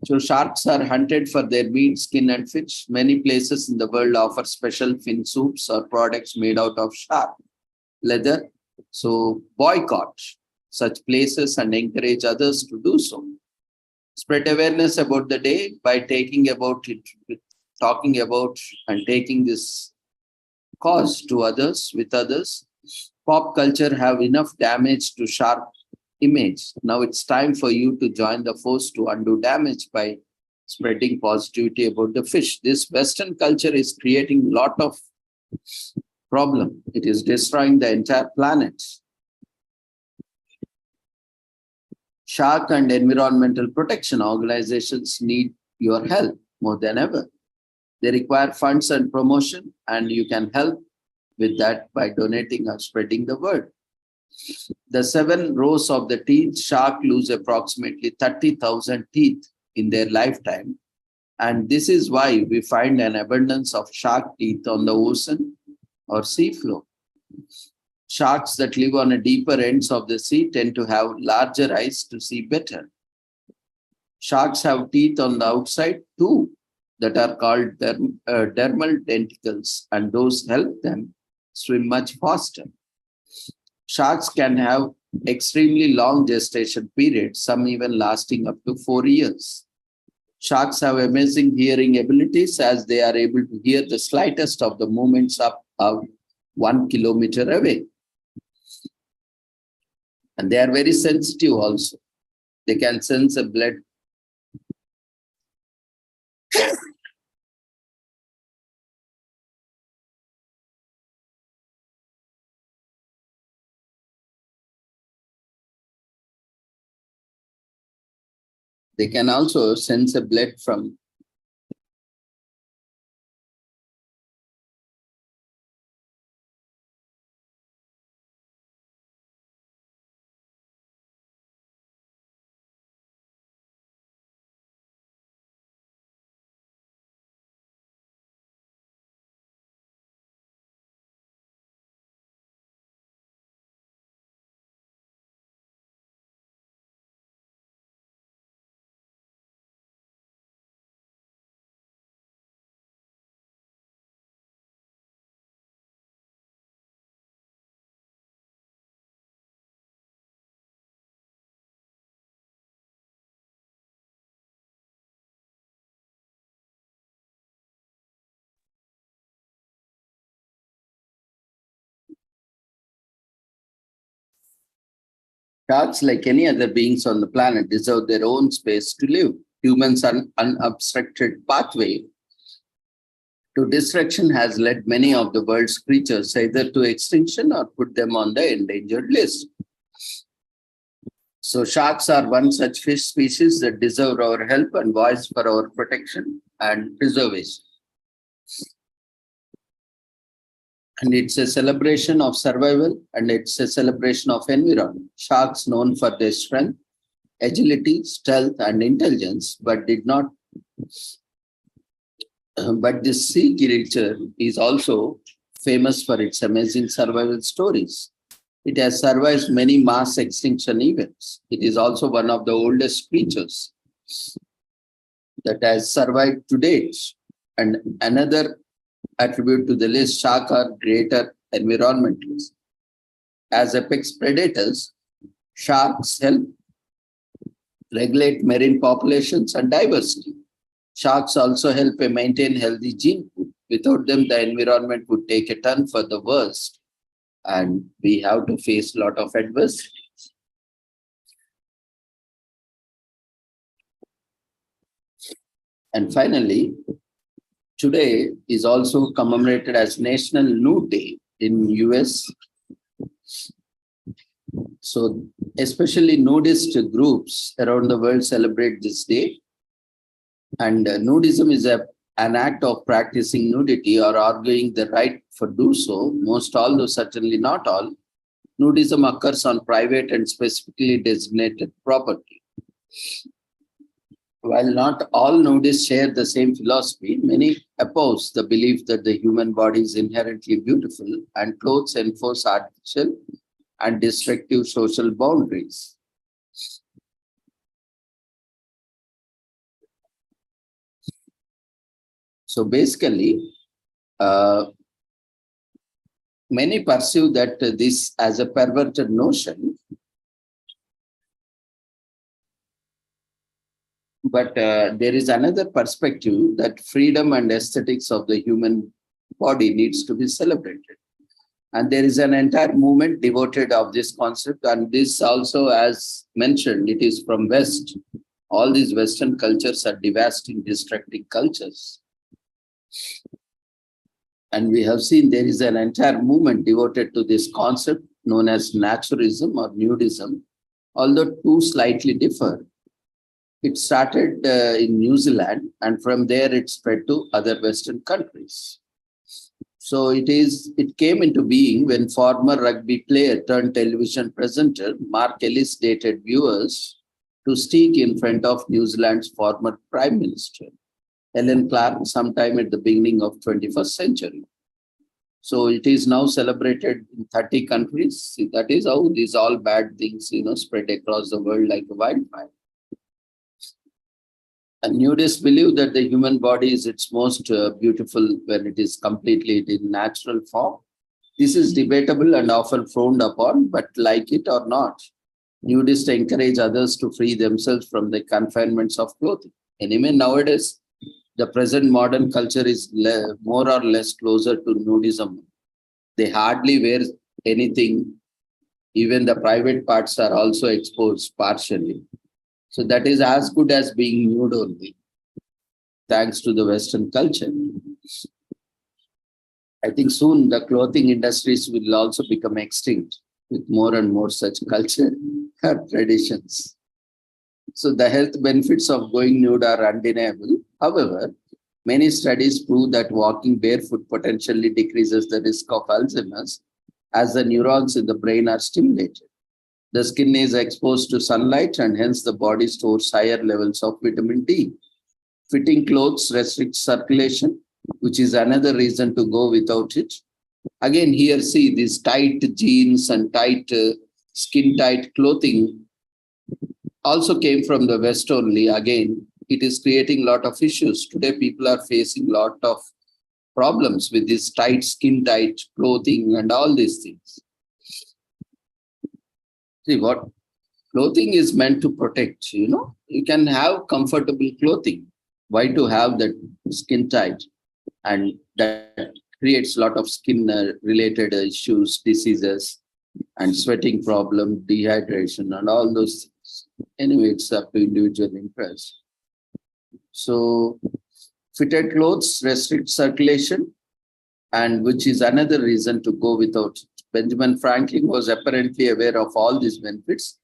So sharks are hunted for their meat, skin, and fish. Many places in the world offer special fin soups or products made out of shark leather. So boycott such places and encourage others to do so. Spread awareness about the day by talking about and taking this cause to others with others. Pop culture have enough damage to shark image. Now it's time for you to join the force to undo damage by spreading positivity about the fish. This Western culture is creating a lot of problem. It is destroying the entire planet. Shark and environmental protection organizations need your help more than ever. They require funds and promotion, and you can help with that by donating or spreading the word. The 7 rows of the teeth, shark lose approximately 30,000 teeth in their lifetime. And this is why we find an abundance of shark teeth on the ocean or seafloor. Sharks that live on the deeper ends of the sea tend to have larger eyes to see better. Sharks have teeth on the outside too that are called dermal denticles, and those help them swim much faster. Sharks can have extremely long gestation periods, some even lasting up to 4 years. Sharks have amazing hearing abilities as they are able to hear the slightest of the movements up 1 kilometer away. And they are very sensitive also. They can sense a blood. They can also sense a blood from Sharks, like any other beings on the planet, deserve their own space to live. Humans' unobstructed pathway to destruction has led many of the world's creatures either to extinction or put them on the endangered list. So sharks are one such fish species that deserve our help and voice for our protection and preservation. And it's a celebration of survival and it's a celebration of environment. Sharks known for their strength, agility, stealth, and intelligence, but this sea creature is also famous for its amazing survival stories. It has survived many mass extinction events. It is also one of the oldest creatures that has survived to date. And another attribute to the list, sharks are greater environmentalists. As apex predators, sharks help regulate marine populations and diversity. Sharks also help maintain healthy gene pool. Without them, the environment would take a turn for the worst, and we have to face a lot of adversity. And finally, today is also commemorated as National Nude Day in US. So especially nudist groups around the world celebrate this day. And nudism is an act of practicing nudity or arguing the right for do so. Most, although certainly not all, nudism occurs on private and specifically designated property. While not all nudists share the same philosophy, many oppose the belief that the human body is inherently beautiful and clothes enforce artificial and destructive social boundaries. So basically, many pursue that this as a perverted notion, but there is another perspective that freedom and aesthetics of the human body needs to be celebrated. And there is an entire movement devoted of this concept. And this also, as mentioned, it is from West. All these Western cultures are devastating, destructive cultures. And we have seen there is an entire movement devoted to this concept known as naturism or nudism, although two slightly differ. It started in New Zealand, and from there it spread to other Western countries. So it came into being when former rugby player turned television presenter Mark Ellis dated viewers to stick in front of New Zealand's former Prime Minister, Helen Clark, sometime at the beginning of 21st century. So it is now celebrated in 30 countries. See, that is how these all bad things, spread across the world like a wildfire. And nudists believe that the human body is its most beautiful when it is completely in natural form. This is debatable and often frowned upon, but like it or not, nudists encourage others to free themselves from the confinements of clothing. Anyway, nowadays, the present modern culture is more or less closer to nudism. They hardly wear anything. Even the private parts are also exposed partially. So that is as good as being nude only, thanks to the Western culture. I think soon the clothing industries will also become extinct with more and more such culture traditions. So the health benefits of going nude are undeniable. However, many studies prove that walking barefoot potentially decreases the risk of Alzheimer's as the neurons in the brain are stimulated. The skin is exposed to sunlight and hence the body stores higher levels of vitamin D. Fitting clothes restricts circulation, which is another reason to go without it. Again, here see these tight jeans and tight skin tight clothing also came from the West only. Again, it is creating a lot of issues. Today, people are facing a lot of problems with this tight skin tight clothing and all these things. See, what clothing is meant to protect, you can have comfortable clothing. Why to have that skin tight? And that creates a lot of skin related issues, diseases. and sweating problem, dehydration, and all those things. Anyway, it's up to individual interest. So, fitted clothes restrict circulation, and which is another reason to go without it. Benjamin Franklin was apparently aware of all these benefits,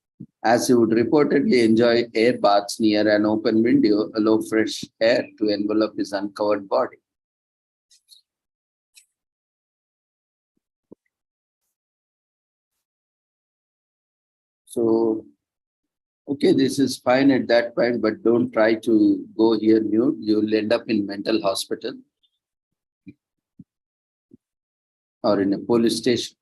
as he would reportedly enjoy air baths near an open window, allow fresh air to envelop his uncovered body. So, okay, this is fine at that point, but don't try to go here nude. You'll end up in mental hospital or in a police station.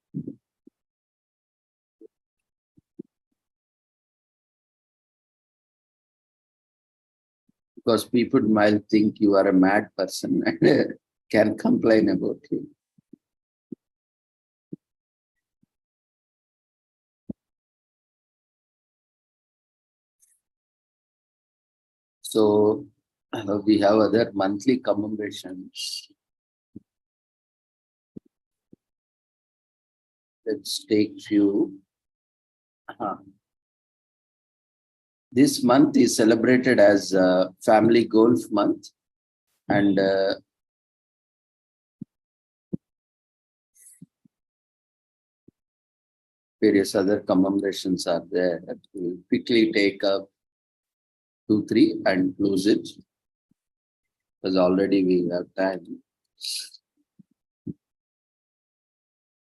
Because people might think you are a mad person and can complain about you. So we have other monthly commemorations. Let's take few. This month is celebrated as Family Golf Month, and various other commemorations are there. We'll quickly take up 2, 3 and close it, because already we have time.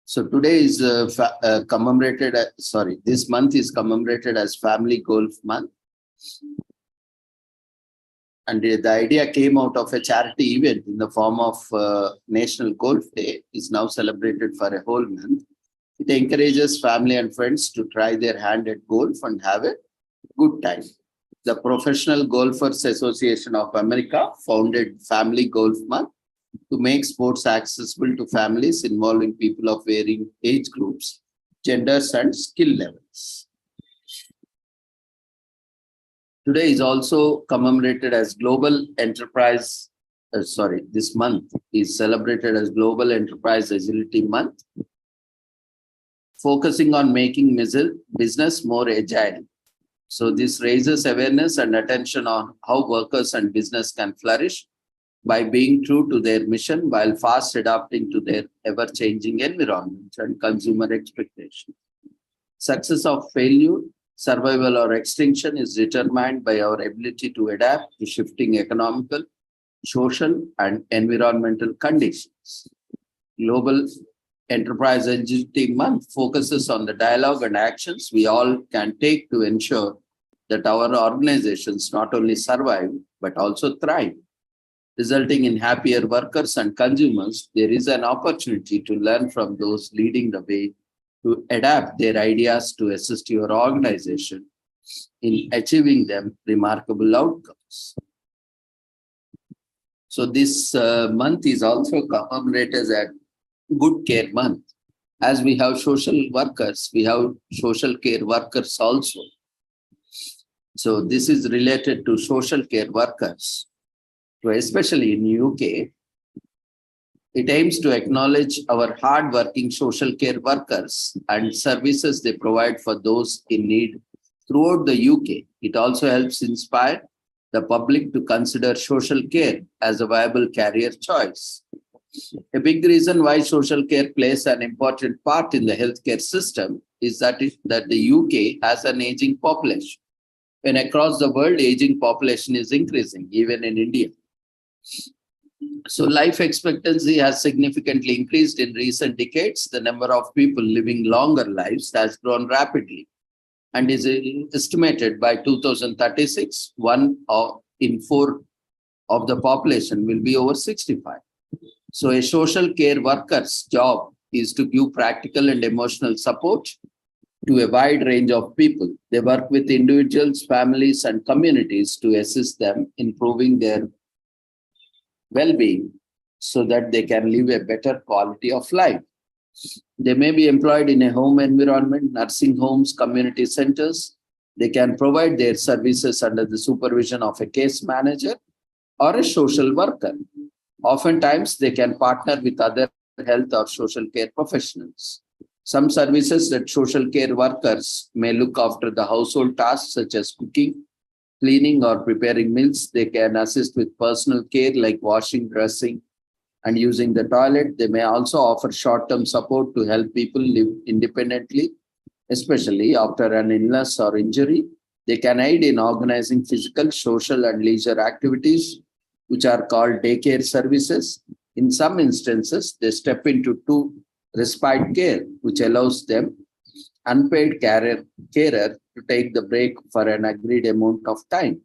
So today is commemorated, this month is commemorated as Family Golf Month. And the idea came out of a charity event in the form of National Golf Day, is now celebrated for a whole month. It encourages family and friends to try their hand at golf and have a good time. The Professional Golfers Association of America founded Family Golf Month to make sports accessible to families involving people of varying age groups, genders, and skill levels. Today is also commemorated as Global Enterprise, this month is celebrated as Global Enterprise Agility Month, focusing on making business more agile. So this raises awareness and attention on how workers and business can flourish by being true to their mission while fast adapting to their ever-changing environment and consumer expectations. Success or failure, survival or extinction is determined by our ability to adapt to shifting economical, social, and environmental conditions. Global Enterprise Agility Month focuses on the dialogue and actions we all can take to ensure that our organizations not only survive, but also thrive. Resulting in happier workers and consumers, there is an opportunity to learn from those leading the way to adapt their ideas to assist your organization in achieving them remarkable outcomes. So this month is also commemorated as a Good Care Month. As we have social workers, we have social care workers also. So this is related to social care workers. So especially in UK, it aims to acknowledge our hard-working social care workers and services they provide for those in need throughout the UK. It also helps inspire the public to consider social care as a viable career choice. A big reason why social care plays an important part in the healthcare system is that the UK has an aging population. When across the world, aging population is increasing, even in India. So life expectancy has significantly increased in recent decades. The number of people living longer lives has grown rapidly and is estimated by 2036, 1 in 4 of the population will be over 65. So a social care worker's job is to give practical and emotional support to a wide range of people. They work with individuals, families, and communities to assist them in improving their well-being so that they can live a better quality of life. They may be employed in a home environment, nursing homes, community centers. They can provide their services under the supervision of a case manager or a social worker. Oftentimes, they can partner with other health or social care professionals. Some services that social care workers may look after the household tasks such as cooking, cleaning, or preparing meals. They can assist with personal care like washing, dressing, and using the toilet. They may also offer short-term support to help people live independently, especially after an illness or injury. They can aid in organizing physical, social, and leisure activities, which are called daycare services. In some instances, they step into respite care, which allows them unpaid carer to take the break for an agreed amount of time.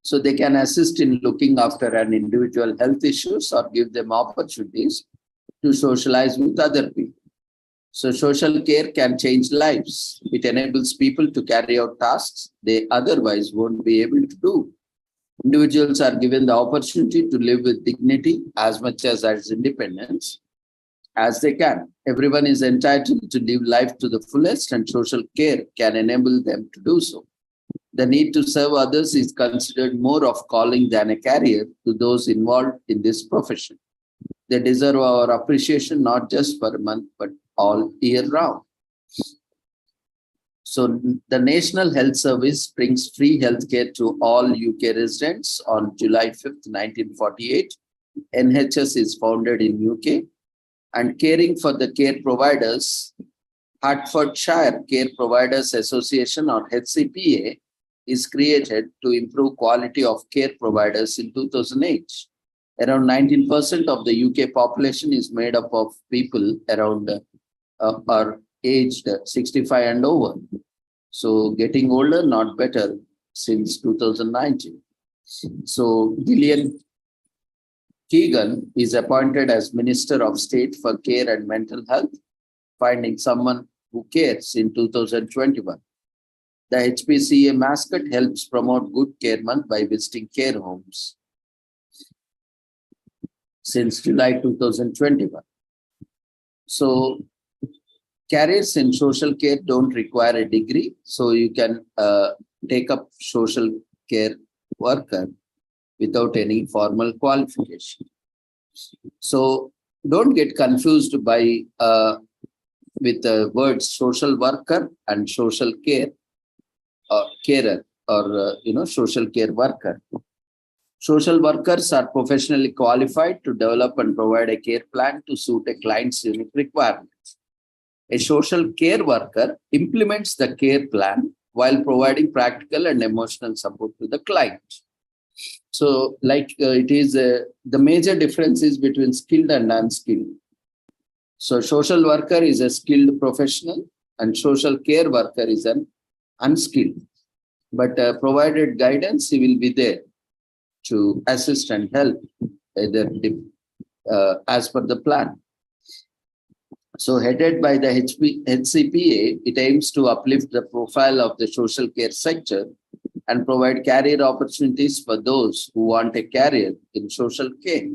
So they can assist in looking after an individual health issues or give them opportunities to socialize with other people. So social care can change lives. It enables people to carry out tasks they otherwise won't be able to do. Individuals are given the opportunity to live with dignity as much as independence as they can. Everyone is entitled to live life to the fullest, and social care can enable them to do so. The need to serve others is considered more of calling than a career to those involved in this profession. They deserve our appreciation not just for a month, but all year round. So the National Health Service brings free healthcare to all UK residents on July 5th, 1948. NHS is founded in UK, and caring for the care providers, Hertfordshire Care Providers Association, or HCPA, is created to improve quality of care providers in 2008. Around 19% of the UK population is made up of people around are aged 65 and over. So getting older, not better since 2019. So Gillian Keegan is appointed as Minister of State for Care and Mental Health, finding someone who cares in 2021. The HPCA mascot helps promote Good Care Month by visiting care homes since July 2021. So careers in social care don't require a degree, so you can take up social care worker without any formal qualification. So don't get confused by with the words social worker and social care or carer or social care worker. Social workers are professionally qualified to develop and provide a care plan to suit a client's unique requirements. A social care worker implements the care plan while providing practical and emotional support to the client. So it is the major difference is between skilled and unskilled. So social worker is a skilled professional and social care worker is an unskilled. But provided guidance, he will be there to assist and help either as per the plan. So headed by the HCPA, it aims to uplift the profile of the social care sector and provide career opportunities for those who want a career in social care.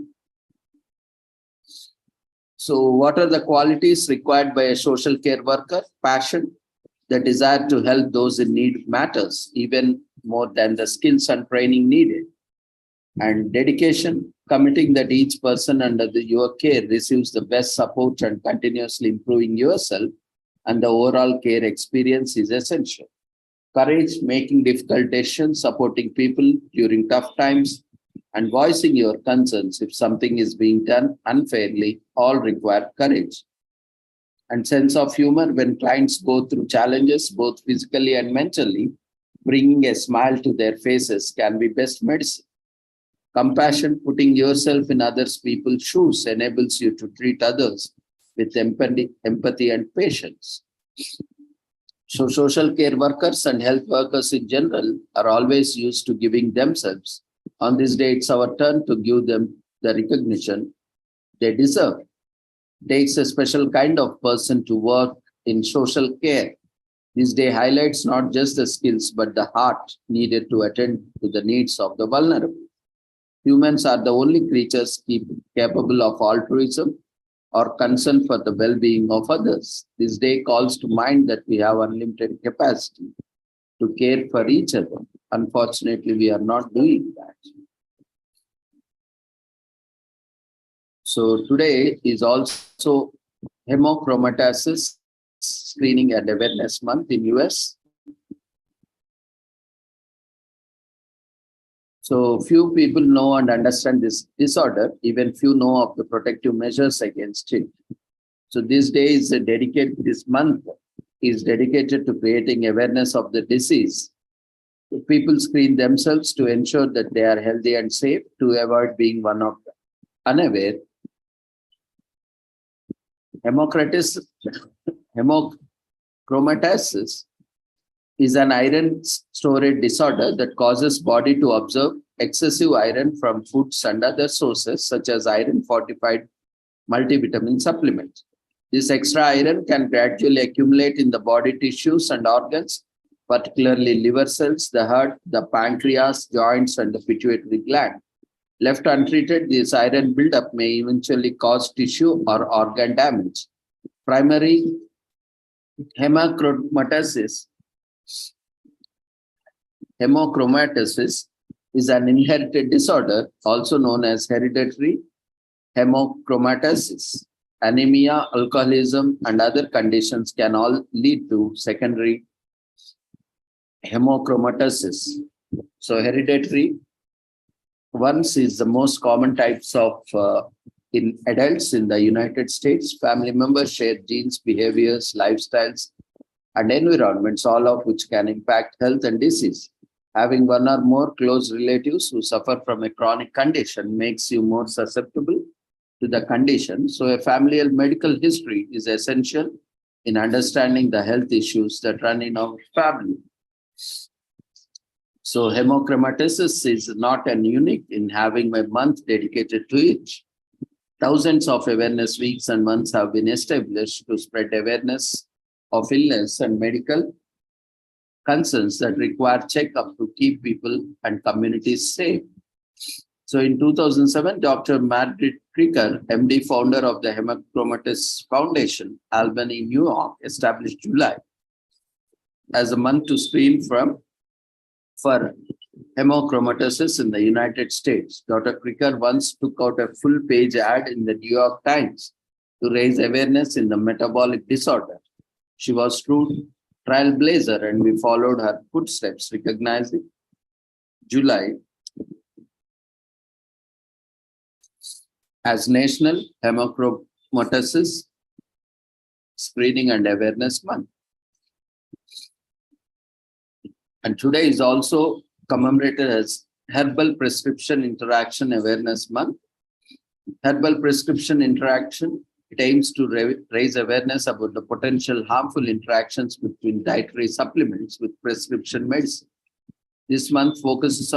So what are the qualities required by a social care worker? Passion, the desire to help those in need matters even more than the skills and training needed. And dedication, committing that each person under your care receives the best support and continuously improving yourself and the overall care experience is essential. Courage, making difficult decisions, supporting people during tough times, and voicing your concerns if something is being done unfairly, all require courage. And sense of humor, when clients go through challenges, both physically and mentally, bringing a smile to their faces can be best medicine. Compassion, putting yourself in others people's shoes, enables you to treat others with empathy and patience. So social care workers and health workers in general are always used to giving themselves. On this day, it's our turn to give them the recognition they deserve. It takes a special kind of person to work in social care. This day highlights not just the skills, but the heart needed to attend to the needs of the vulnerable. Humans are the only creatures capable of altruism or concern for the well-being of others. This day calls to mind that we have unlimited capacity to care for each other. Unfortunately, we are not doing that. So today is also Hemochromatosis Screening and Awareness Month in US. So few people know and understand this disorder, even few know of the protective measures against it. So this day is this month is dedicated to creating awareness of the disease. People screen themselves to ensure that they are healthy and safe, to avoid being one of them. Unaware, hemochromatosis is an iron storage disorder that causes body to absorb excessive iron from foods and other sources such as iron fortified multivitamin supplements. This extra iron can gradually accumulate in the body tissues and organs, particularly liver cells, the heart, the pancreas, joints, and the pituitary gland. Left untreated, this iron buildup may eventually cause tissue or organ damage. Primary hemochromatosis is an inherited disorder, also known as hereditary hemochromatosis. Anemia, alcoholism, and other conditions can all lead to secondary hemochromatosis. So hereditary ones is the most common types of in adults in the United States. Family members share genes, behaviors, lifestyles, and environments, all of which can impact health and disease. Having one or more close relatives who suffer from a chronic condition makes you more susceptible to the condition. So a familial medical history is essential in understanding the health issues that run in our family. So hemochromatosis is not an unique in having a month dedicated to it. Thousands of awareness weeks and months have been established to spread awareness of illness and medical concerns that require checkup to keep people and communities safe. So in 2007, Dr. Margaret Krieger, MD, founder of the Hemochromatosis Foundation, Albany, New York, established July as a month to screen for hemochromatosis in the United States. Dr. Krieger once took out a full-page ad in the New York Times to raise awareness in the metabolic disorder. She was true trailblazer, and we followed her footsteps, recognizing July as National Hemochromatosis Screening and Awareness Month. And today is also commemorated as Herbal Prescription Interaction Awareness Month. Herbal prescription interaction, it aims to raise awareness about the potential harmful interactions between dietary supplements with prescription medicine. This month focuses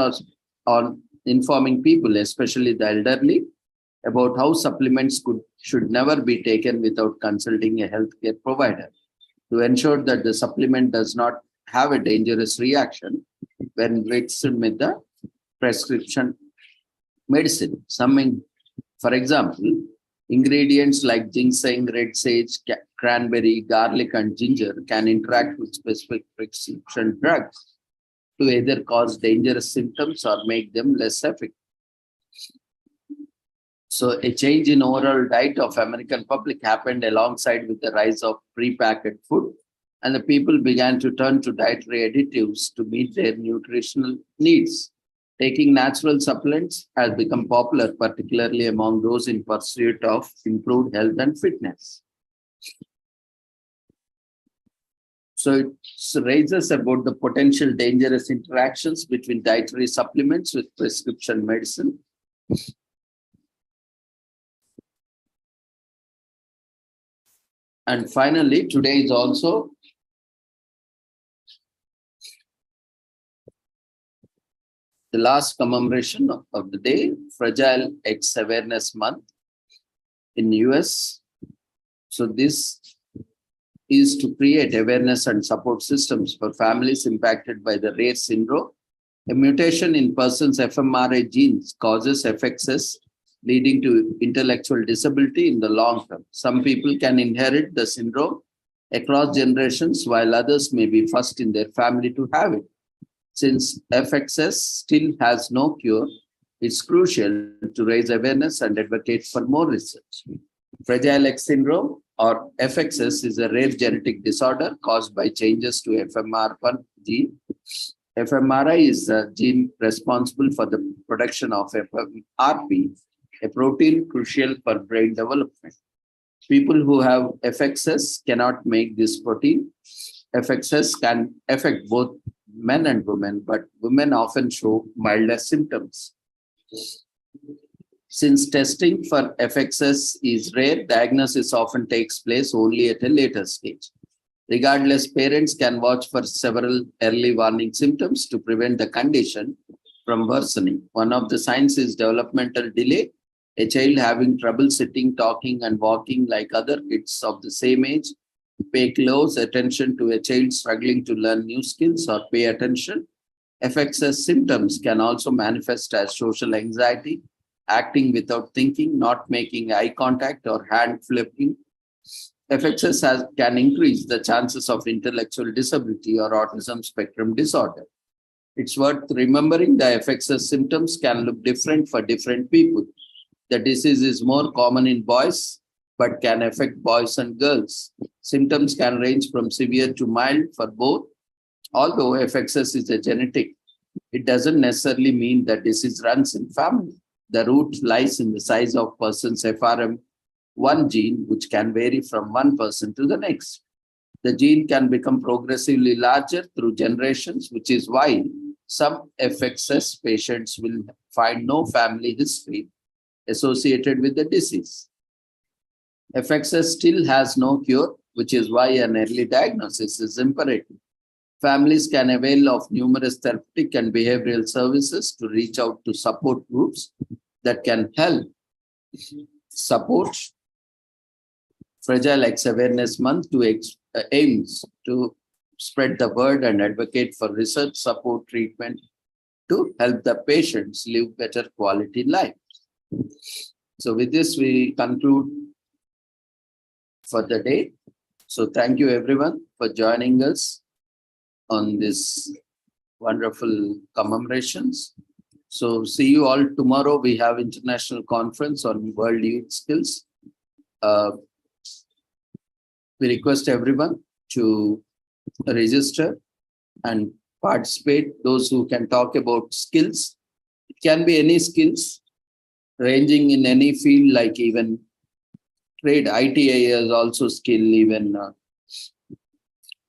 on informing people, especially the elderly, about how supplements should never be taken without consulting a healthcare provider, to ensure that the supplement does not have a dangerous reaction when mixed with the prescription medicine. For example, ingredients like ginseng, red sage, cranberry, garlic, and ginger can interact with specific prescription drugs to either cause dangerous symptoms or make them less effective. So a change in overall diet of American public happened alongside with the rise of prepackaged food, and the people began to turn to dietary additives to meet their nutritional needs. Taking natural supplements has become popular, particularly among those in pursuit of improved health and fitness. So it raises about the potential dangerous interactions between dietary supplements with prescription medicine. And finally, today is also the last commemoration of the day, Fragile Eggs Awareness Month in US. So this is to create awareness and support systems for families impacted by the rare syndrome. A mutation in person's FMRA genes causes FXS, leading to intellectual disability in the long term. Some people can inherit the syndrome across generations, while others may be first in their family to have it. Since FXS still has no cure, it's crucial to raise awareness and advocate for more research. Fragile X syndrome, or FXS is a rare genetic disorder caused by changes to FMR1 gene. FMRI is the gene responsible for the production of FMRP, a protein crucial for brain development. People who have FXS cannot make this protein. FXS can affect both men and women, but women often show milder symptoms. Since testing for FXS is rare, diagnosis often takes place only at a later stage. Regardless, parents can watch for several early warning symptoms to prevent the condition from worsening. One of the signs is developmental delay. A child having trouble sitting, talking, and walking like other kids of the same age. Pay close attention to a child struggling to learn new skills or pay attention. FXS symptoms can also manifest as social anxiety, acting without thinking, not making eye contact, or hand flipping. FXS can increase the chances of intellectual disability or autism spectrum disorder. It's worth remembering the FXS symptoms can look different for different people. The disease is more common in boys, but can affect boys and girls. Symptoms can range from severe to mild for both. Although FXS is a genetic, it doesn't necessarily mean that disease runs in family. The root lies in the size of person's FRM1 gene, which can vary from one person to the next. The gene can become progressively larger through generations, which is why some FXS patients will find no family history associated with the disease. FXS still has no cure, which is why an early diagnosis is imperative. Families can avail of numerous therapeutic and behavioral services to reach out to support groups that can help support. Fragile X Awareness Month aims to spread the word and advocate for research support treatment to help the patients live better quality life. So with this, we conclude for the day. So thank you everyone for joining us on this wonderful commemorations. So see you all tomorrow. We have international conference on world youth skills. We request everyone to register and participate. Those who can talk about skills, it can be any skills ranging in any field, like even trade. ITI is also skill, even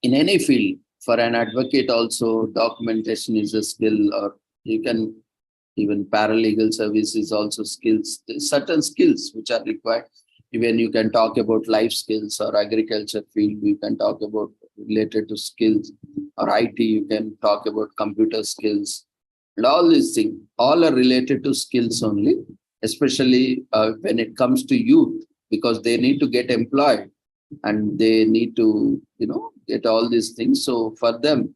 in any field. For an advocate also, documentation is a skill, or you can even paralegal service is also skills. There's certain skills which are required. Even you can talk about life skills, or agriculture field, you can talk about related to skills, or IT, you can talk about computer skills. And all these things, all are related to skills only, especially when it comes to youth, because they need to get employed and they need to, get all these things. So for them,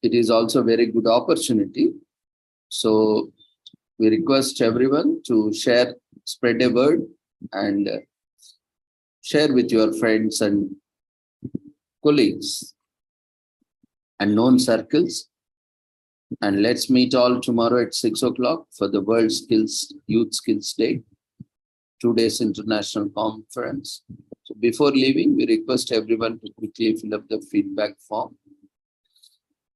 it is also a very good opportunity. So we request everyone to share, spread a word, and share with your friends and colleagues and known circles. And let's meet all tomorrow at 6 o'clock for the World Youth Skills Day, 2 days international conference. So before leaving, we request everyone to quickly fill up the feedback form.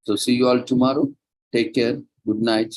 So see you all tomorrow. Take care. Good night.